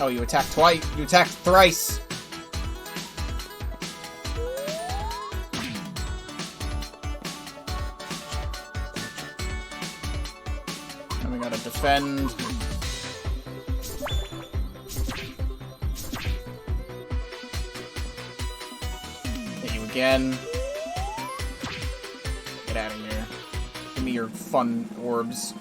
Oh, you attacked twice. You attacked thrice. And we gotta defend. Hit you again. Get out of here. Give me your fun orbs.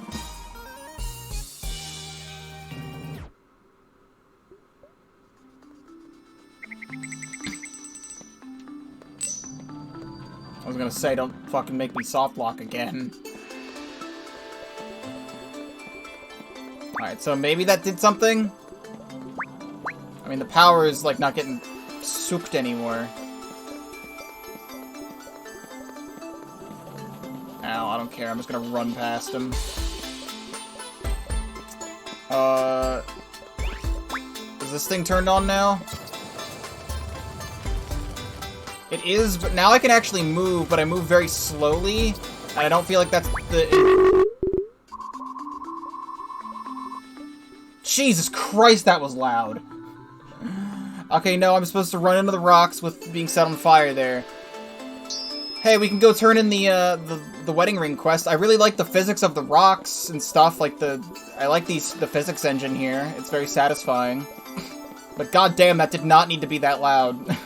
I was gonna say, don't fucking make me soft lock again. Alright, so maybe that did something? I mean, the power is, like, not getting souped anymore. Ow, I don't care. I'm just gonna run past him. Is this thing turned on now? It is, but now I can actually move, but I move very slowly, and I don't feel like that's the... Jesus Christ, that was loud. Okay, no, I'm supposed to run into the rocks with being set on fire there. Hey, we can go turn in the wedding ring quest. I really like the physics of the rocks and stuff, like I like the physics engine here. It's very satisfying. But goddamn, that did not need to be that loud.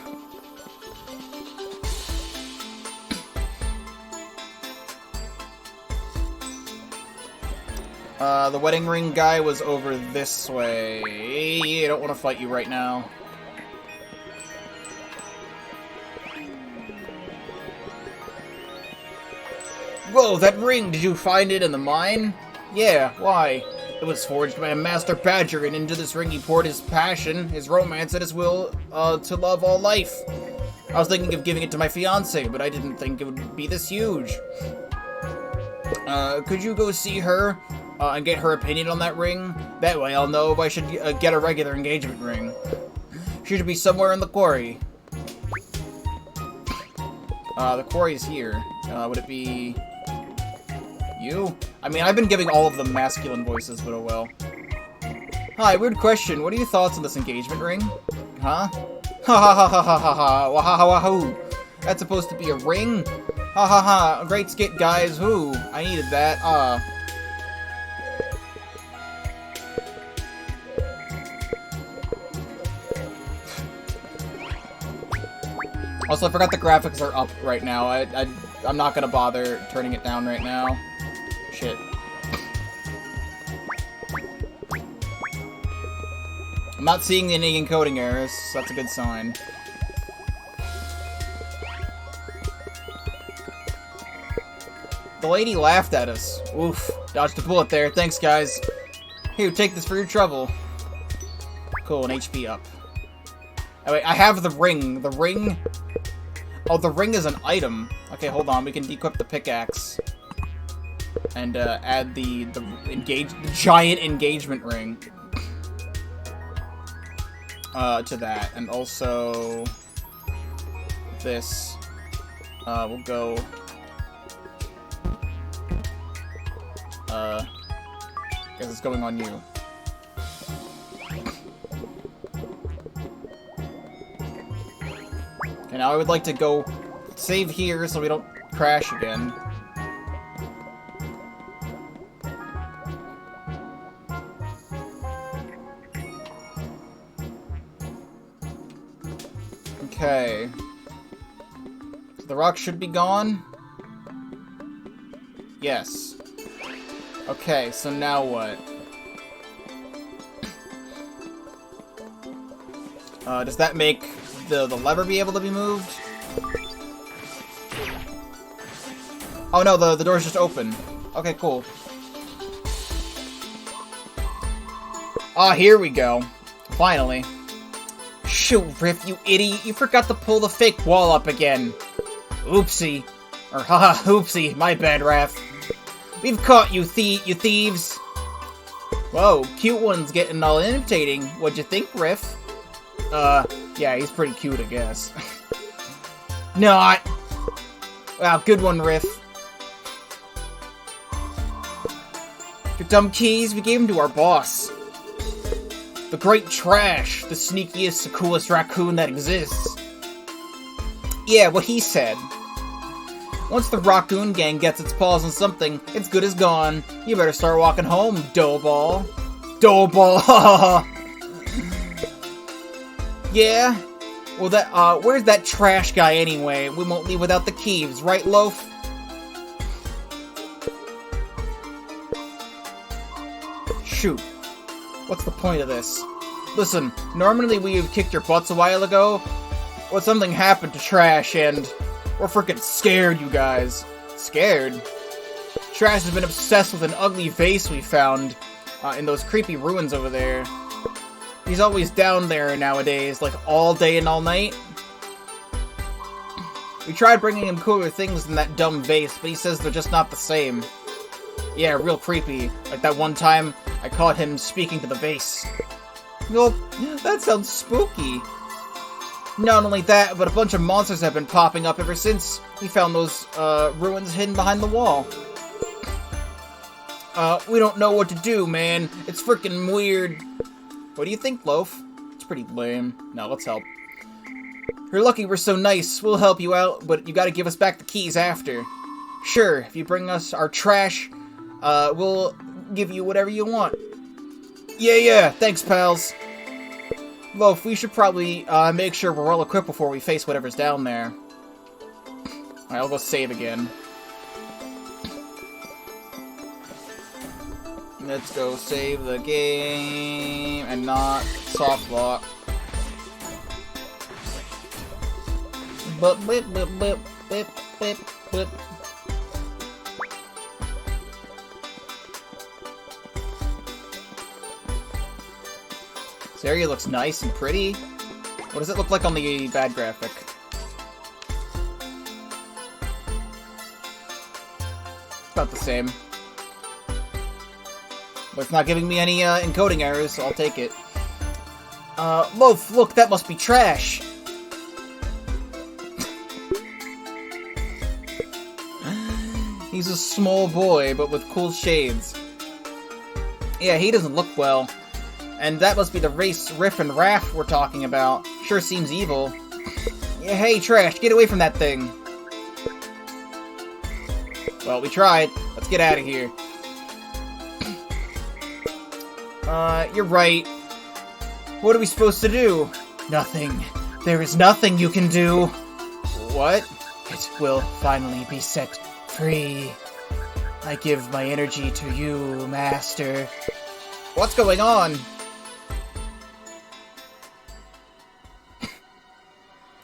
The wedding ring guy was over this way. I don't want to fight you right now. Whoa, that ring! Did you find it in the mine? Yeah, why? It was forged by a master badger, and into this ring he poured his passion, his romance, and his will to love all life. I was thinking of giving it to my fiancée, but I didn't think it would be this huge. Could you go see her? And get her opinion on that ring? That way I'll know if I should get a regular engagement ring. She should be somewhere in the quarry. The quarry is here. Would it be... you? I mean, I've been giving all of them masculine voices, but oh well. Hi, weird question. What are your thoughts on this engagement ring? Huh? Ha ha ha ha ha ha ha ha ha ha. That's supposed to be a ring? Ha ha ha. Great skit, guys. Whoo. I needed that. Also, I forgot the graphics are up right now. I'm not gonna bother turning it down right now. Shit. I'm not seeing any encoding errors, so that's a good sign. The lady laughed at us. Oof. Dodged a bullet there. Thanks, guys. Here, take this for your trouble. Cool, an HP up. Oh, wait, I have the ring. The ring... oh, the ring is an item. Okay, hold on. We can equip the pickaxe. And, add the giant engagement ring. To that. And also... this. We'll go... guess it's going on you. Okay, now I would like to go save here so we don't crash again. Okay. So the rock should be gone? Yes. Okay, so now what? Does that make the lever be able to be moved? Oh no, the door's just open. Okay, cool. Ah, here we go. Finally. Shoot, Riff, you idiot. You forgot to pull the fake wall up again. Oopsie. Or haha, oopsie. My bad, Raph. We've caught you, you thieves. Whoa, cute one's getting all imitating. What'd you think, Riff? Yeah, he's pretty cute, I guess. Not. Wow, good one, Riff. Your dumb keys, we gave them to our boss. The great trash, the sneakiest, coolest raccoon that exists. Yeah, what he said. Once the Raccoon Gang gets its paws on something, it's good as gone. You better start walking home, doughball. Doughball, Yeah? Well, where's that trash guy anyway? We won't leave without the keys, right, Loaf? Shoot. What's the point of this? Listen, normally we have kicked your butts a while ago, but something happened to Trash, and we're freaking scared, you guys. Scared? Trash has been obsessed with an ugly vase we found in those creepy ruins over there. He's always down there nowadays, like all day and all night. We tried bringing him cooler things than that dumb vase, but he says they're just not the same. Yeah, real creepy. Like that one time I caught him speaking to the vase. Well, that sounds spooky. Not only that, but a bunch of monsters have been popping up ever since we found those ruins hidden behind the wall. We don't know what to do, man. It's freaking weird. What do you think, Loaf? It's pretty lame. No, let's help. You're lucky we're so nice. We'll help you out, but you gotta give us back the keys after. Sure, if you bring us our trash, we'll give you whatever you want. Yeah, thanks, pals. Loaf, we should probably make sure we're all equipped before we face whatever's down there. Alright, I'll go save again. Let's go save the game and not soft lock. Blip, blip, blip, blip, blip, blip. This area looks nice and pretty. What does it look like on the bad graphic? About the same. But it's not giving me any encoding errors, so I'll take it. Loaf, look, that must be Trash. He's a small boy, but with cool shades. Yeah, he doesn't look well. And that must be the race Riff and Raff we're talking about. Sure seems evil. Yeah, hey, Trash, get away from that thing. Well, we tried. Let's get out of here. You're right. What are we supposed to do? Nothing. There is nothing you can do. What? It will finally be set free. I give my energy to you, Master. What's going on?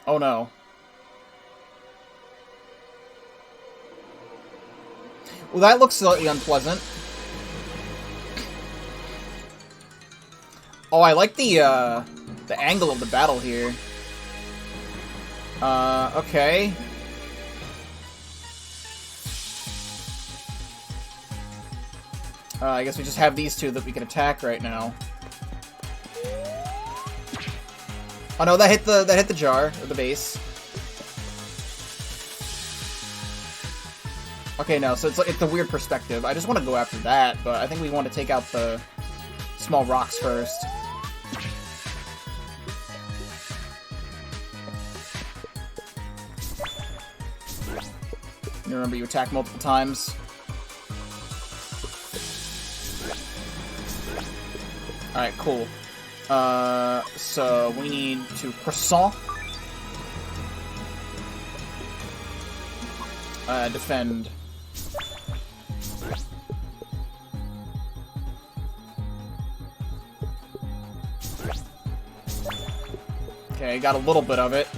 Oh no. Well, that looks slightly unpleasant. Oh, I like the angle of the battle here. Okay. I guess we just have these two that we can attack right now. Oh no, that hit the jar, or the base. Okay, no, so it's a weird perspective. I just want to go after that, but I think we want to take out the small rocks first. You remember you attack multiple times. Alright, cool. So we need to croissant. Defend. Okay, got a little bit of it.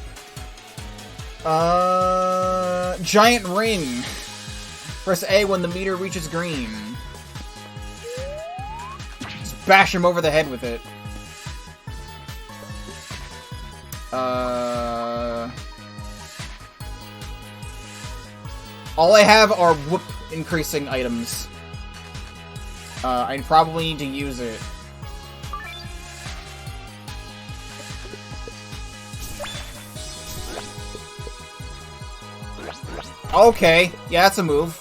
Giant ring. Press A when the meter reaches green. Just bash him over the head with it. All I have are whoop increasing items. I probably need to use it. Okay, yeah, that's a move.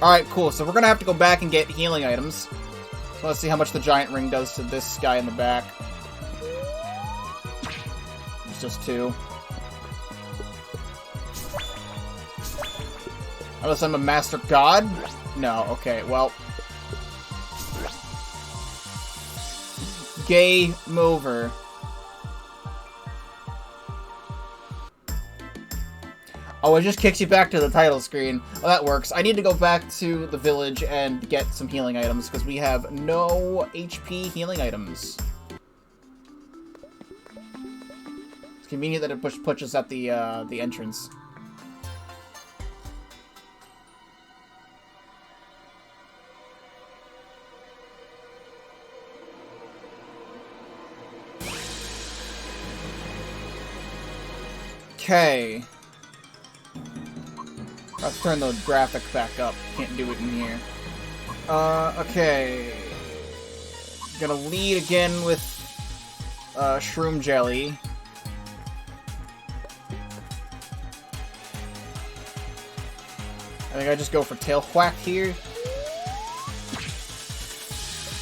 Alright, cool. So we're gonna have to go back and get healing items. So let's see how much the giant ring does to this guy in the back. It's just 2. Unless I'm a master god? No, okay, well. Game over. Oh, it just kicks you back to the title screen. Well, that works. I need to go back to the village and get some healing items, because we have no HP healing items. It's convenient that it puts us at the entrance. Okay. Let's turn the graphic back up. Can't do it in here. Okay. Gonna lead again with shroom jelly. I think I just go for tail whack here.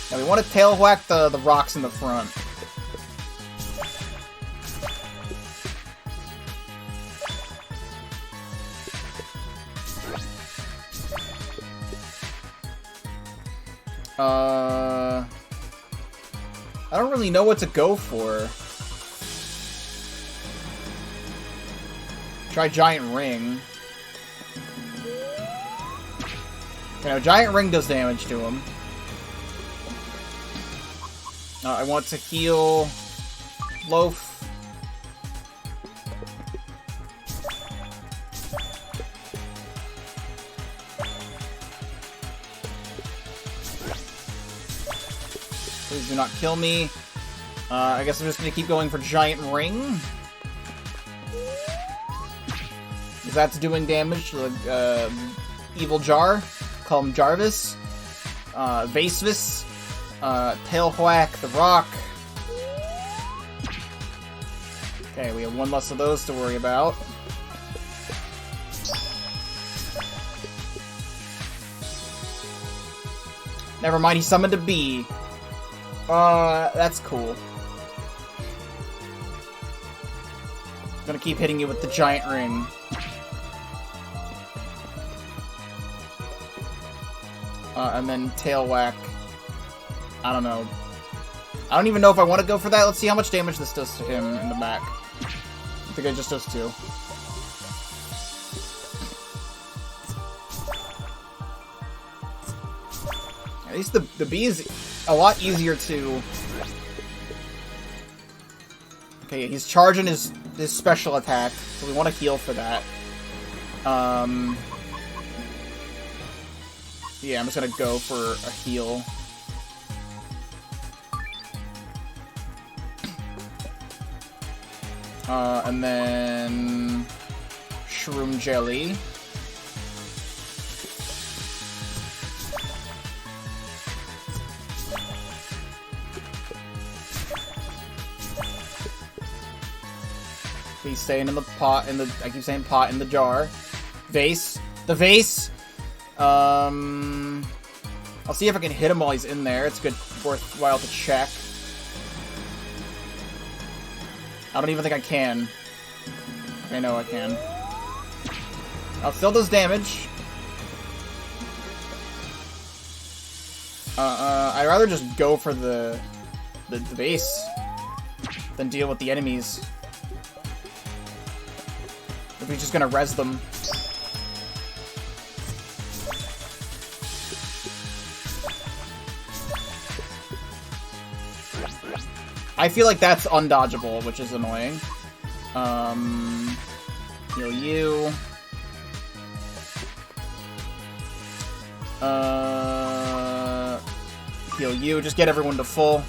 Now we want to tail whack the rocks in the front. I don't really know what to go for. Try Giant Ring. Okay, now Giant Ring does damage to him. I want to heal Loaf. Please do not kill me. I guess I'm just gonna keep going for Giant Ring. If that's doing damage to the Evil Jar. Call him Jarvis. Vasevis. Tail Whack, the Rock. Okay, we have one less of those to worry about. Never mind, he summoned a bee. That's cool. I'm gonna keep hitting you with the Giant Ring. And then Tail Whack. I don't know. I don't even know if I want to go for that. Let's see how much damage this does to him in the back. I think it just does 2. At least the bee is a lot easier to... Okay, he's charging his special attack, so we want to heal for that. Yeah, I'm just gonna go for a heal. And then... Shroom Jelly. He's staying in the pot, I keep saying pot, in the jar. Vase. The vase! I'll see if I can hit him while he's in there. It's worthwhile to check. I don't even think I can. I know I can. Still does damage. I'd rather just go for the base than deal with the enemies. If he's just gonna res them. I feel like that's undodgeable, which is annoying. Heal you. Heal you. Just get everyone to full.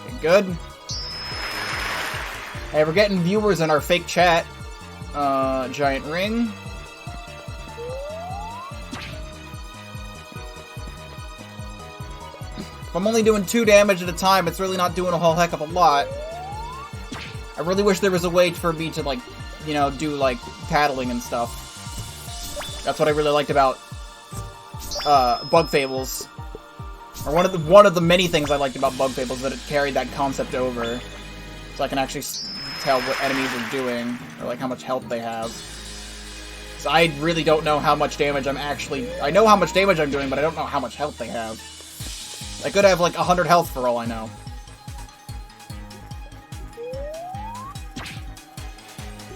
Okay, good. Hey, we're getting viewers in our fake chat. Giant Ring. If I'm only doing 2 damage at a time, it's really not doing a whole heck of a lot. I really wish there was a way for me to, like, you know, do, like, paddling and stuff. That's what I really liked about, Bug Fables. Or one of the many things I liked about Bug Fable is that it carried that concept over. So I can actually tell what enemies are doing, or like how much health they have. So I really don't know how much damage I'm actually... I know how much damage I'm doing, but I don't know how much health they have. I could have like 100 health for all I know.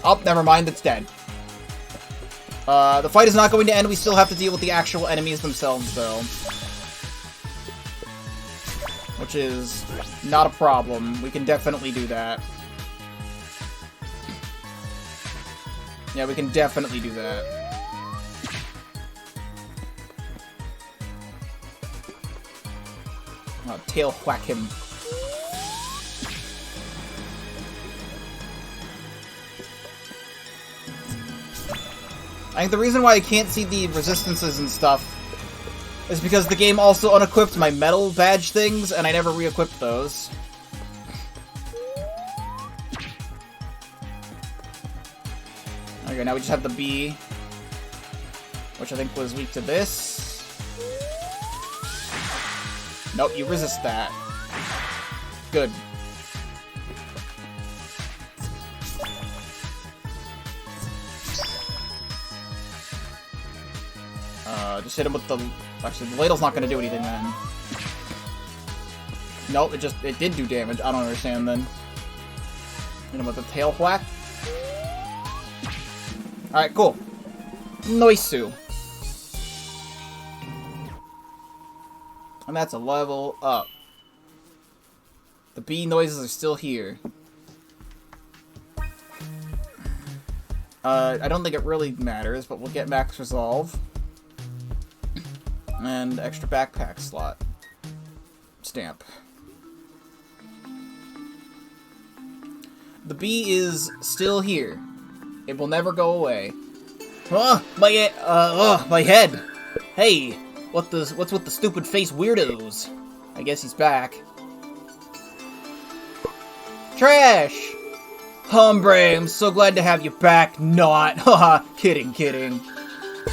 Oh, never mind, it's dead. The fight is not going to end, we still have to deal with the actual enemies themselves, though. Which is not a problem. We can definitely do that. Yeah, we can definitely do that. Oh, tail whack him. I think the reason why I can't see the resistances and stuff is because the game also unequipped my metal badge things, and I never re-equipped those. Okay, now we just have the B, which I think was weak to this. Nope, you resist that. Good. Just hit him with the... Actually, the ladle's not gonna do anything then. Nope, it did do damage. I don't understand then. Hit him with the tail whack. Alright, cool. Noisu. And that's a level up. The bee noises are still here. I don't think it really matters, but we'll get max resolve. And extra backpack slot. Stamp. The bee is still here. It will never go away. My head! Hey! What's with the stupid face weirdos? I guess he's back. Trash! Hombre, I'm so glad to have you back. Not. Haha, kidding.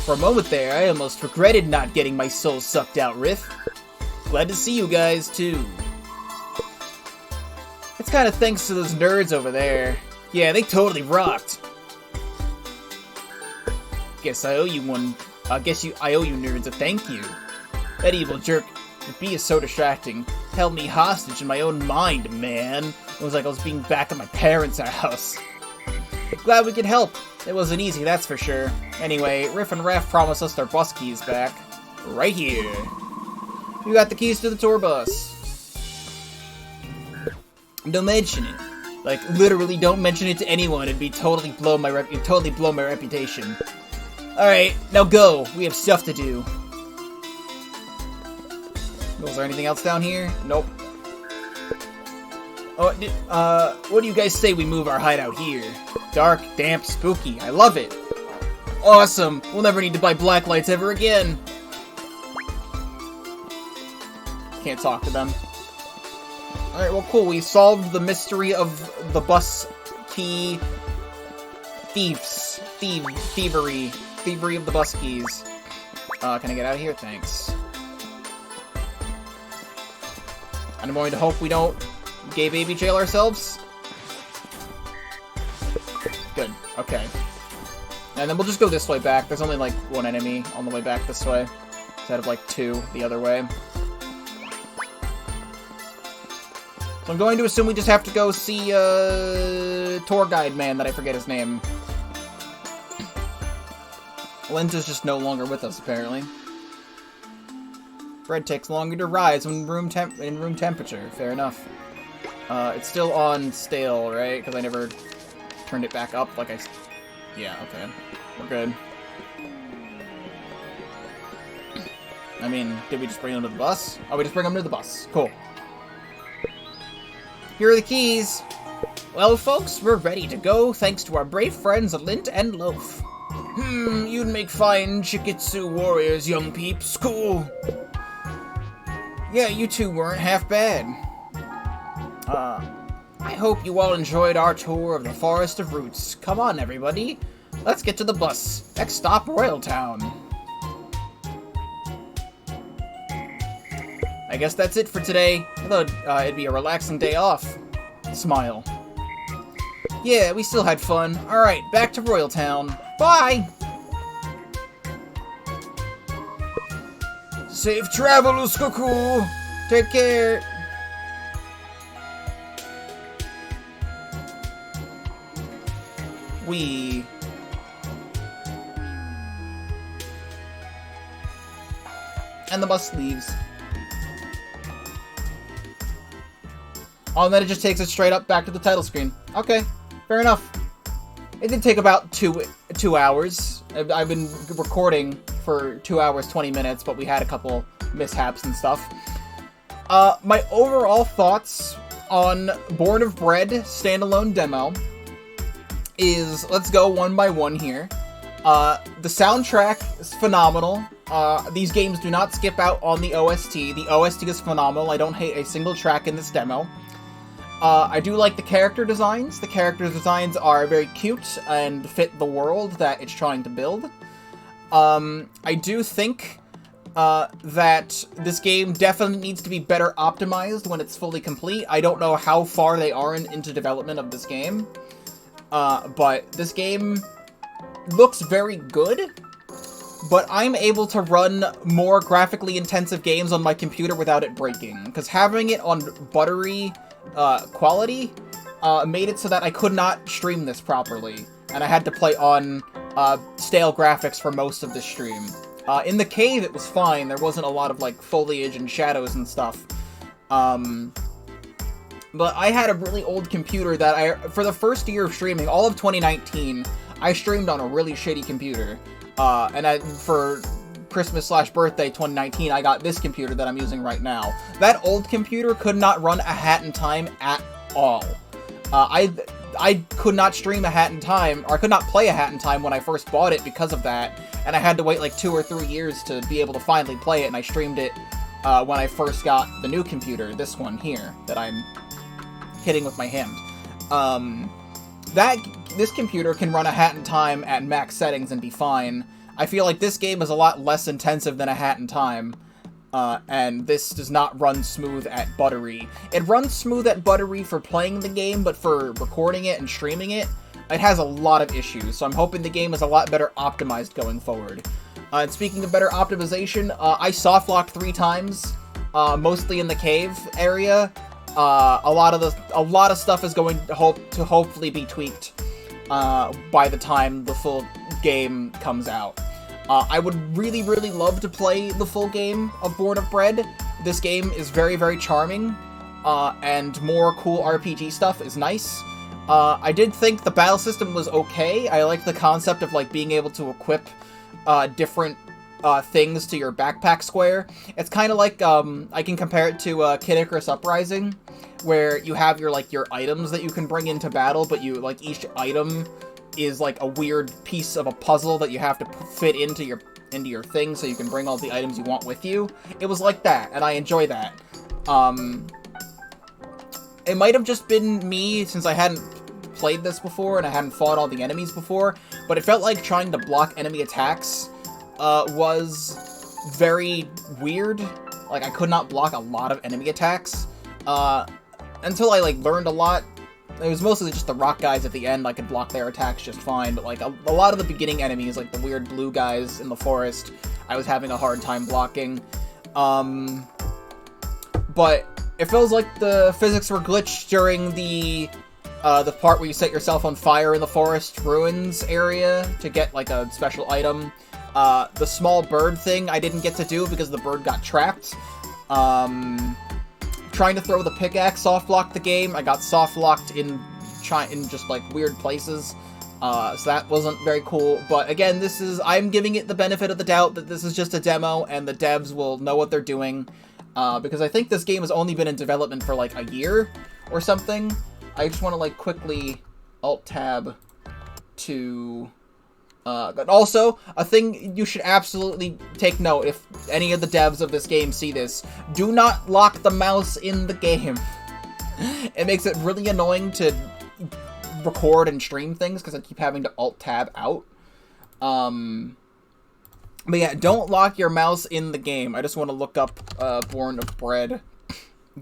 For a moment there, I almost regretted not getting my soul sucked out, Riff. Glad to see you guys, too. It's kinda thanks to those nerds over there. Yeah, they totally rocked. Guess I owe you one. I owe you nerds a thank you. That evil jerk, the bee is so distracting. Held me hostage in my own mind, man. It was like I was being back at my parents' house. Glad we could help. It wasn't easy, that's for sure. Anyway, Riff and Raph promised us their bus keys back. Right here. You got the keys to the tour bus. Don't mention it. Like, literally don't mention it to anyone. It'd be totally blow my reputation. Alright, now go. We have stuff to do. Was there anything else down here? Nope. Oh, what do you guys say we move our hideout here? Dark, damp, spooky. I love it. Awesome. We'll never need to buy black lights ever again. Can't talk to them. Alright, well, cool. We solved the mystery of the bus key thievery of the bus keys. Can I get out of here? Thanks. And I'm going to hope we don't gay baby jail ourselves. Good. Okay. And then we'll just go this way back. There's only like one enemy on the way back this way, instead of like two the other way. So I'm going to assume we just have to go see tour guide man that I forget his name. Lint is just no longer with us, apparently. Bread takes longer to rise when room temperature. Fair enough. It's still on stale, right? Because I never turned it back up like I... Yeah, okay. We're good. I mean, did we just bring them to the bus? Oh, we just bring them to the bus. Cool. Here are the keys. Well, folks, we're ready to go, thanks to our brave friends Lint and Loaf. You'd make fine Chikitsu warriors, young peeps. Cool. Yeah, you two weren't half bad. I hope you all enjoyed our tour of the Forest of Roots. Come on, everybody. Let's get to the bus. Next stop, Royal Town. I guess that's it for today. I thought it'd be a relaxing day off. Smile. Yeah, we still had fun. Alright, back to Royal Town. Bye! Safe travels, cuckoo! Take care! And the bus leaves. Oh, and then it just takes it straight up back to the title screen. Okay, fair enough. It did take about two hours. I've been recording for 2 hours, 20 minutes, but we had a couple mishaps and stuff. My overall thoughts on Born of Bread standalone demo is, let's go one by one here. The soundtrack is phenomenal. These games do not skip out on the OST. The OST is phenomenal. I don't hate a single track in this demo. I do like the character designs. The character designs are very cute and fit the world that it's trying to build. I do think that this game definitely needs to be better optimized when it's fully complete. I don't know how far they are into development of this game. But this game looks very good, but I'm able to run more graphically intensive games on my computer without it breaking, because having it on buttery quality made it so that I could not stream this properly, and I had to play on stale graphics for most of the stream. In the cave, it was fine. There wasn't a lot of, like, foliage and shadows and stuff. But I had a really old computer that for the first year of streaming, all of 2019, I streamed on a really shitty computer. And for Christmas/birthday 2019, I got this computer that I'm using right now. That old computer could not run A Hat in Time at all. I could not stream A Hat in Time, or I could not play A Hat in Time when I first bought it because of that, and I had to wait like 2 or 3 years to be able to finally play it, and I streamed it when I first got the new computer, this one here, that I'm hitting with my hand. This computer can run A Hat in Time at max settings and be fine. I feel like this game is a lot less intensive than A Hat in Time, and this does not run smooth at buttery. It runs smooth at buttery for playing the game, but for recording it and streaming it, it has a lot of issues, so I'm hoping the game is a lot better optimized going forward. And speaking of better optimization, I softlocked 3 times, mostly in the cave area. A lot of stuff is going to hopefully be tweaked by the time the full game comes out. I would really, really love to play the full game of Born of Bread. This game is very, very charming, and more cool RPG stuff is nice. I did think the battle system was okay. I liked the concept of, like, being able to equip different things to your backpack square. It's kind of like, I can compare it to Kid Icarus Uprising, where you have your items that you can bring into battle, but each item is like a weird piece of a puzzle that you have to fit into your thing so you can bring all the items you want with you. It was like that, and I enjoy that. It might have just been me, since I hadn't played this before and I hadn't fought all the enemies before, but it felt like trying to block enemy attacks was very weird. Like, I could not block a lot of enemy attacks until I learned a lot. It was mostly just the rock guys at the end. I could block their attacks just fine, but a lot of the beginning enemies, like the weird blue guys in the forest, I was having a hard time blocking. But it feels like the physics were glitched during the part where you set yourself on fire in the forest ruins area to get a special item. The small bird thing I didn't get to do because the bird got trapped. Trying to throw the pickaxe soft-locked the game. I got soft-locked in just weird places. So that wasn't very cool. But again, I'm giving it the benefit of the doubt that this is just a demo and the devs will know what they're doing. Because I think this game has only been in development for a year or something. I just want to quickly Alt-Tab to... but also, a thing you should absolutely take note if any of the devs of this game see this. Do not lock the mouse in the game. It makes it really annoying to record and stream things because I keep having to Alt-Tab out. But yeah, don't lock your mouse in the game. I just want to look up Born of Bread.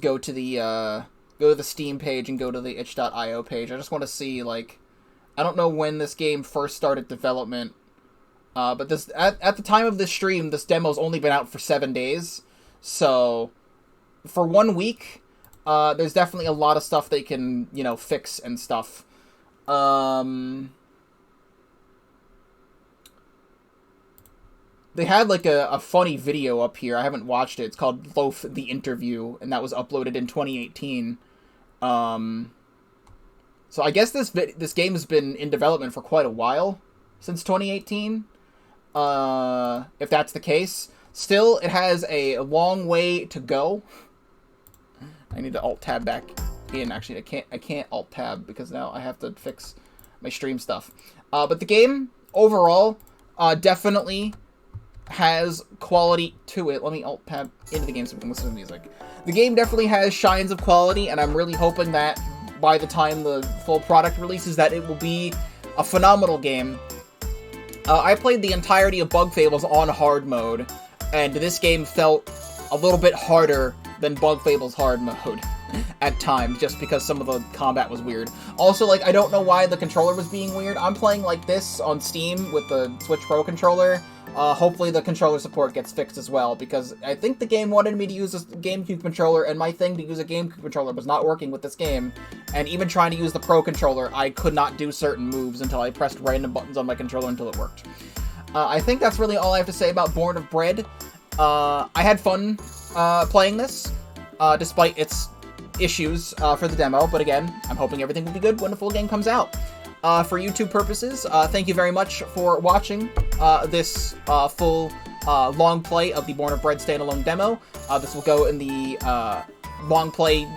Go to the Steam page and go to the itch.io page. I just want to see, like, I don't know when this game first started development, but this at the time of this stream, this demo's only been out for 7 days. So, for 1 week, there's definitely a lot of stuff they can, you know, fix and stuff. They had, like, a funny video up here. I haven't watched it. It's called Loaf the Interview, and that was uploaded in 2018. So I guess this game has been in development for quite a while, since 2018. If that's the case. Still, it has a long way to go. I need to Alt-Tab back in. Actually, I can't Alt-Tab, because now I have to fix my stream stuff. But the game, overall, definitely has quality to it. Let me Alt-Tab into the game so we can listen to music. The game definitely has shines of quality, and I'm really hoping that by the time the full product releases that it will be a phenomenal game. I played the entirety of Bug Fables on hard mode, and this game felt a little bit harder than Bug Fables hard mode at times, just because some of the combat was weird. Also, like, I don't know why the controller was being weird. I'm playing like this on Steam with the Switch Pro controller. Hopefully the controller support gets fixed as well, because I think the game wanted me to use a GameCube controller, and my thing to use a GameCube controller was not working with this game. And even trying to use the Pro controller, I could not do certain moves until I pressed random buttons on my controller until it worked. I think that's really all I have to say about Born of Bread. I had fun playing this, despite its issues for the demo, but again, I'm hoping everything will be good when the full game comes out. For YouTube purposes, thank you very much for watching this full long play of the Born of Bread standalone demo. This will go in the long play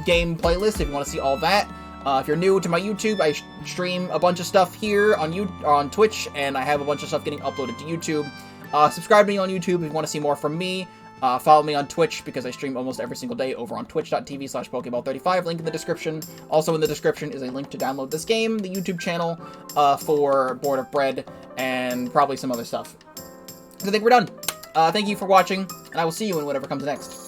game playlist if you want to see all that. If you're new to my YouTube, I stream a bunch of stuff here on Twitch, and I have a bunch of stuff getting uploaded to YouTube. Subscribe to me on YouTube if you want to see more from me. Follow me on Twitch, because I stream almost every single day over on twitch.tv/Pokeball35, link in the description. Also in the description is a link to download this game, the YouTube channel, for Born of Bread, and probably some other stuff. So I think we're done. Thank you for watching, and I will see you in whatever comes next.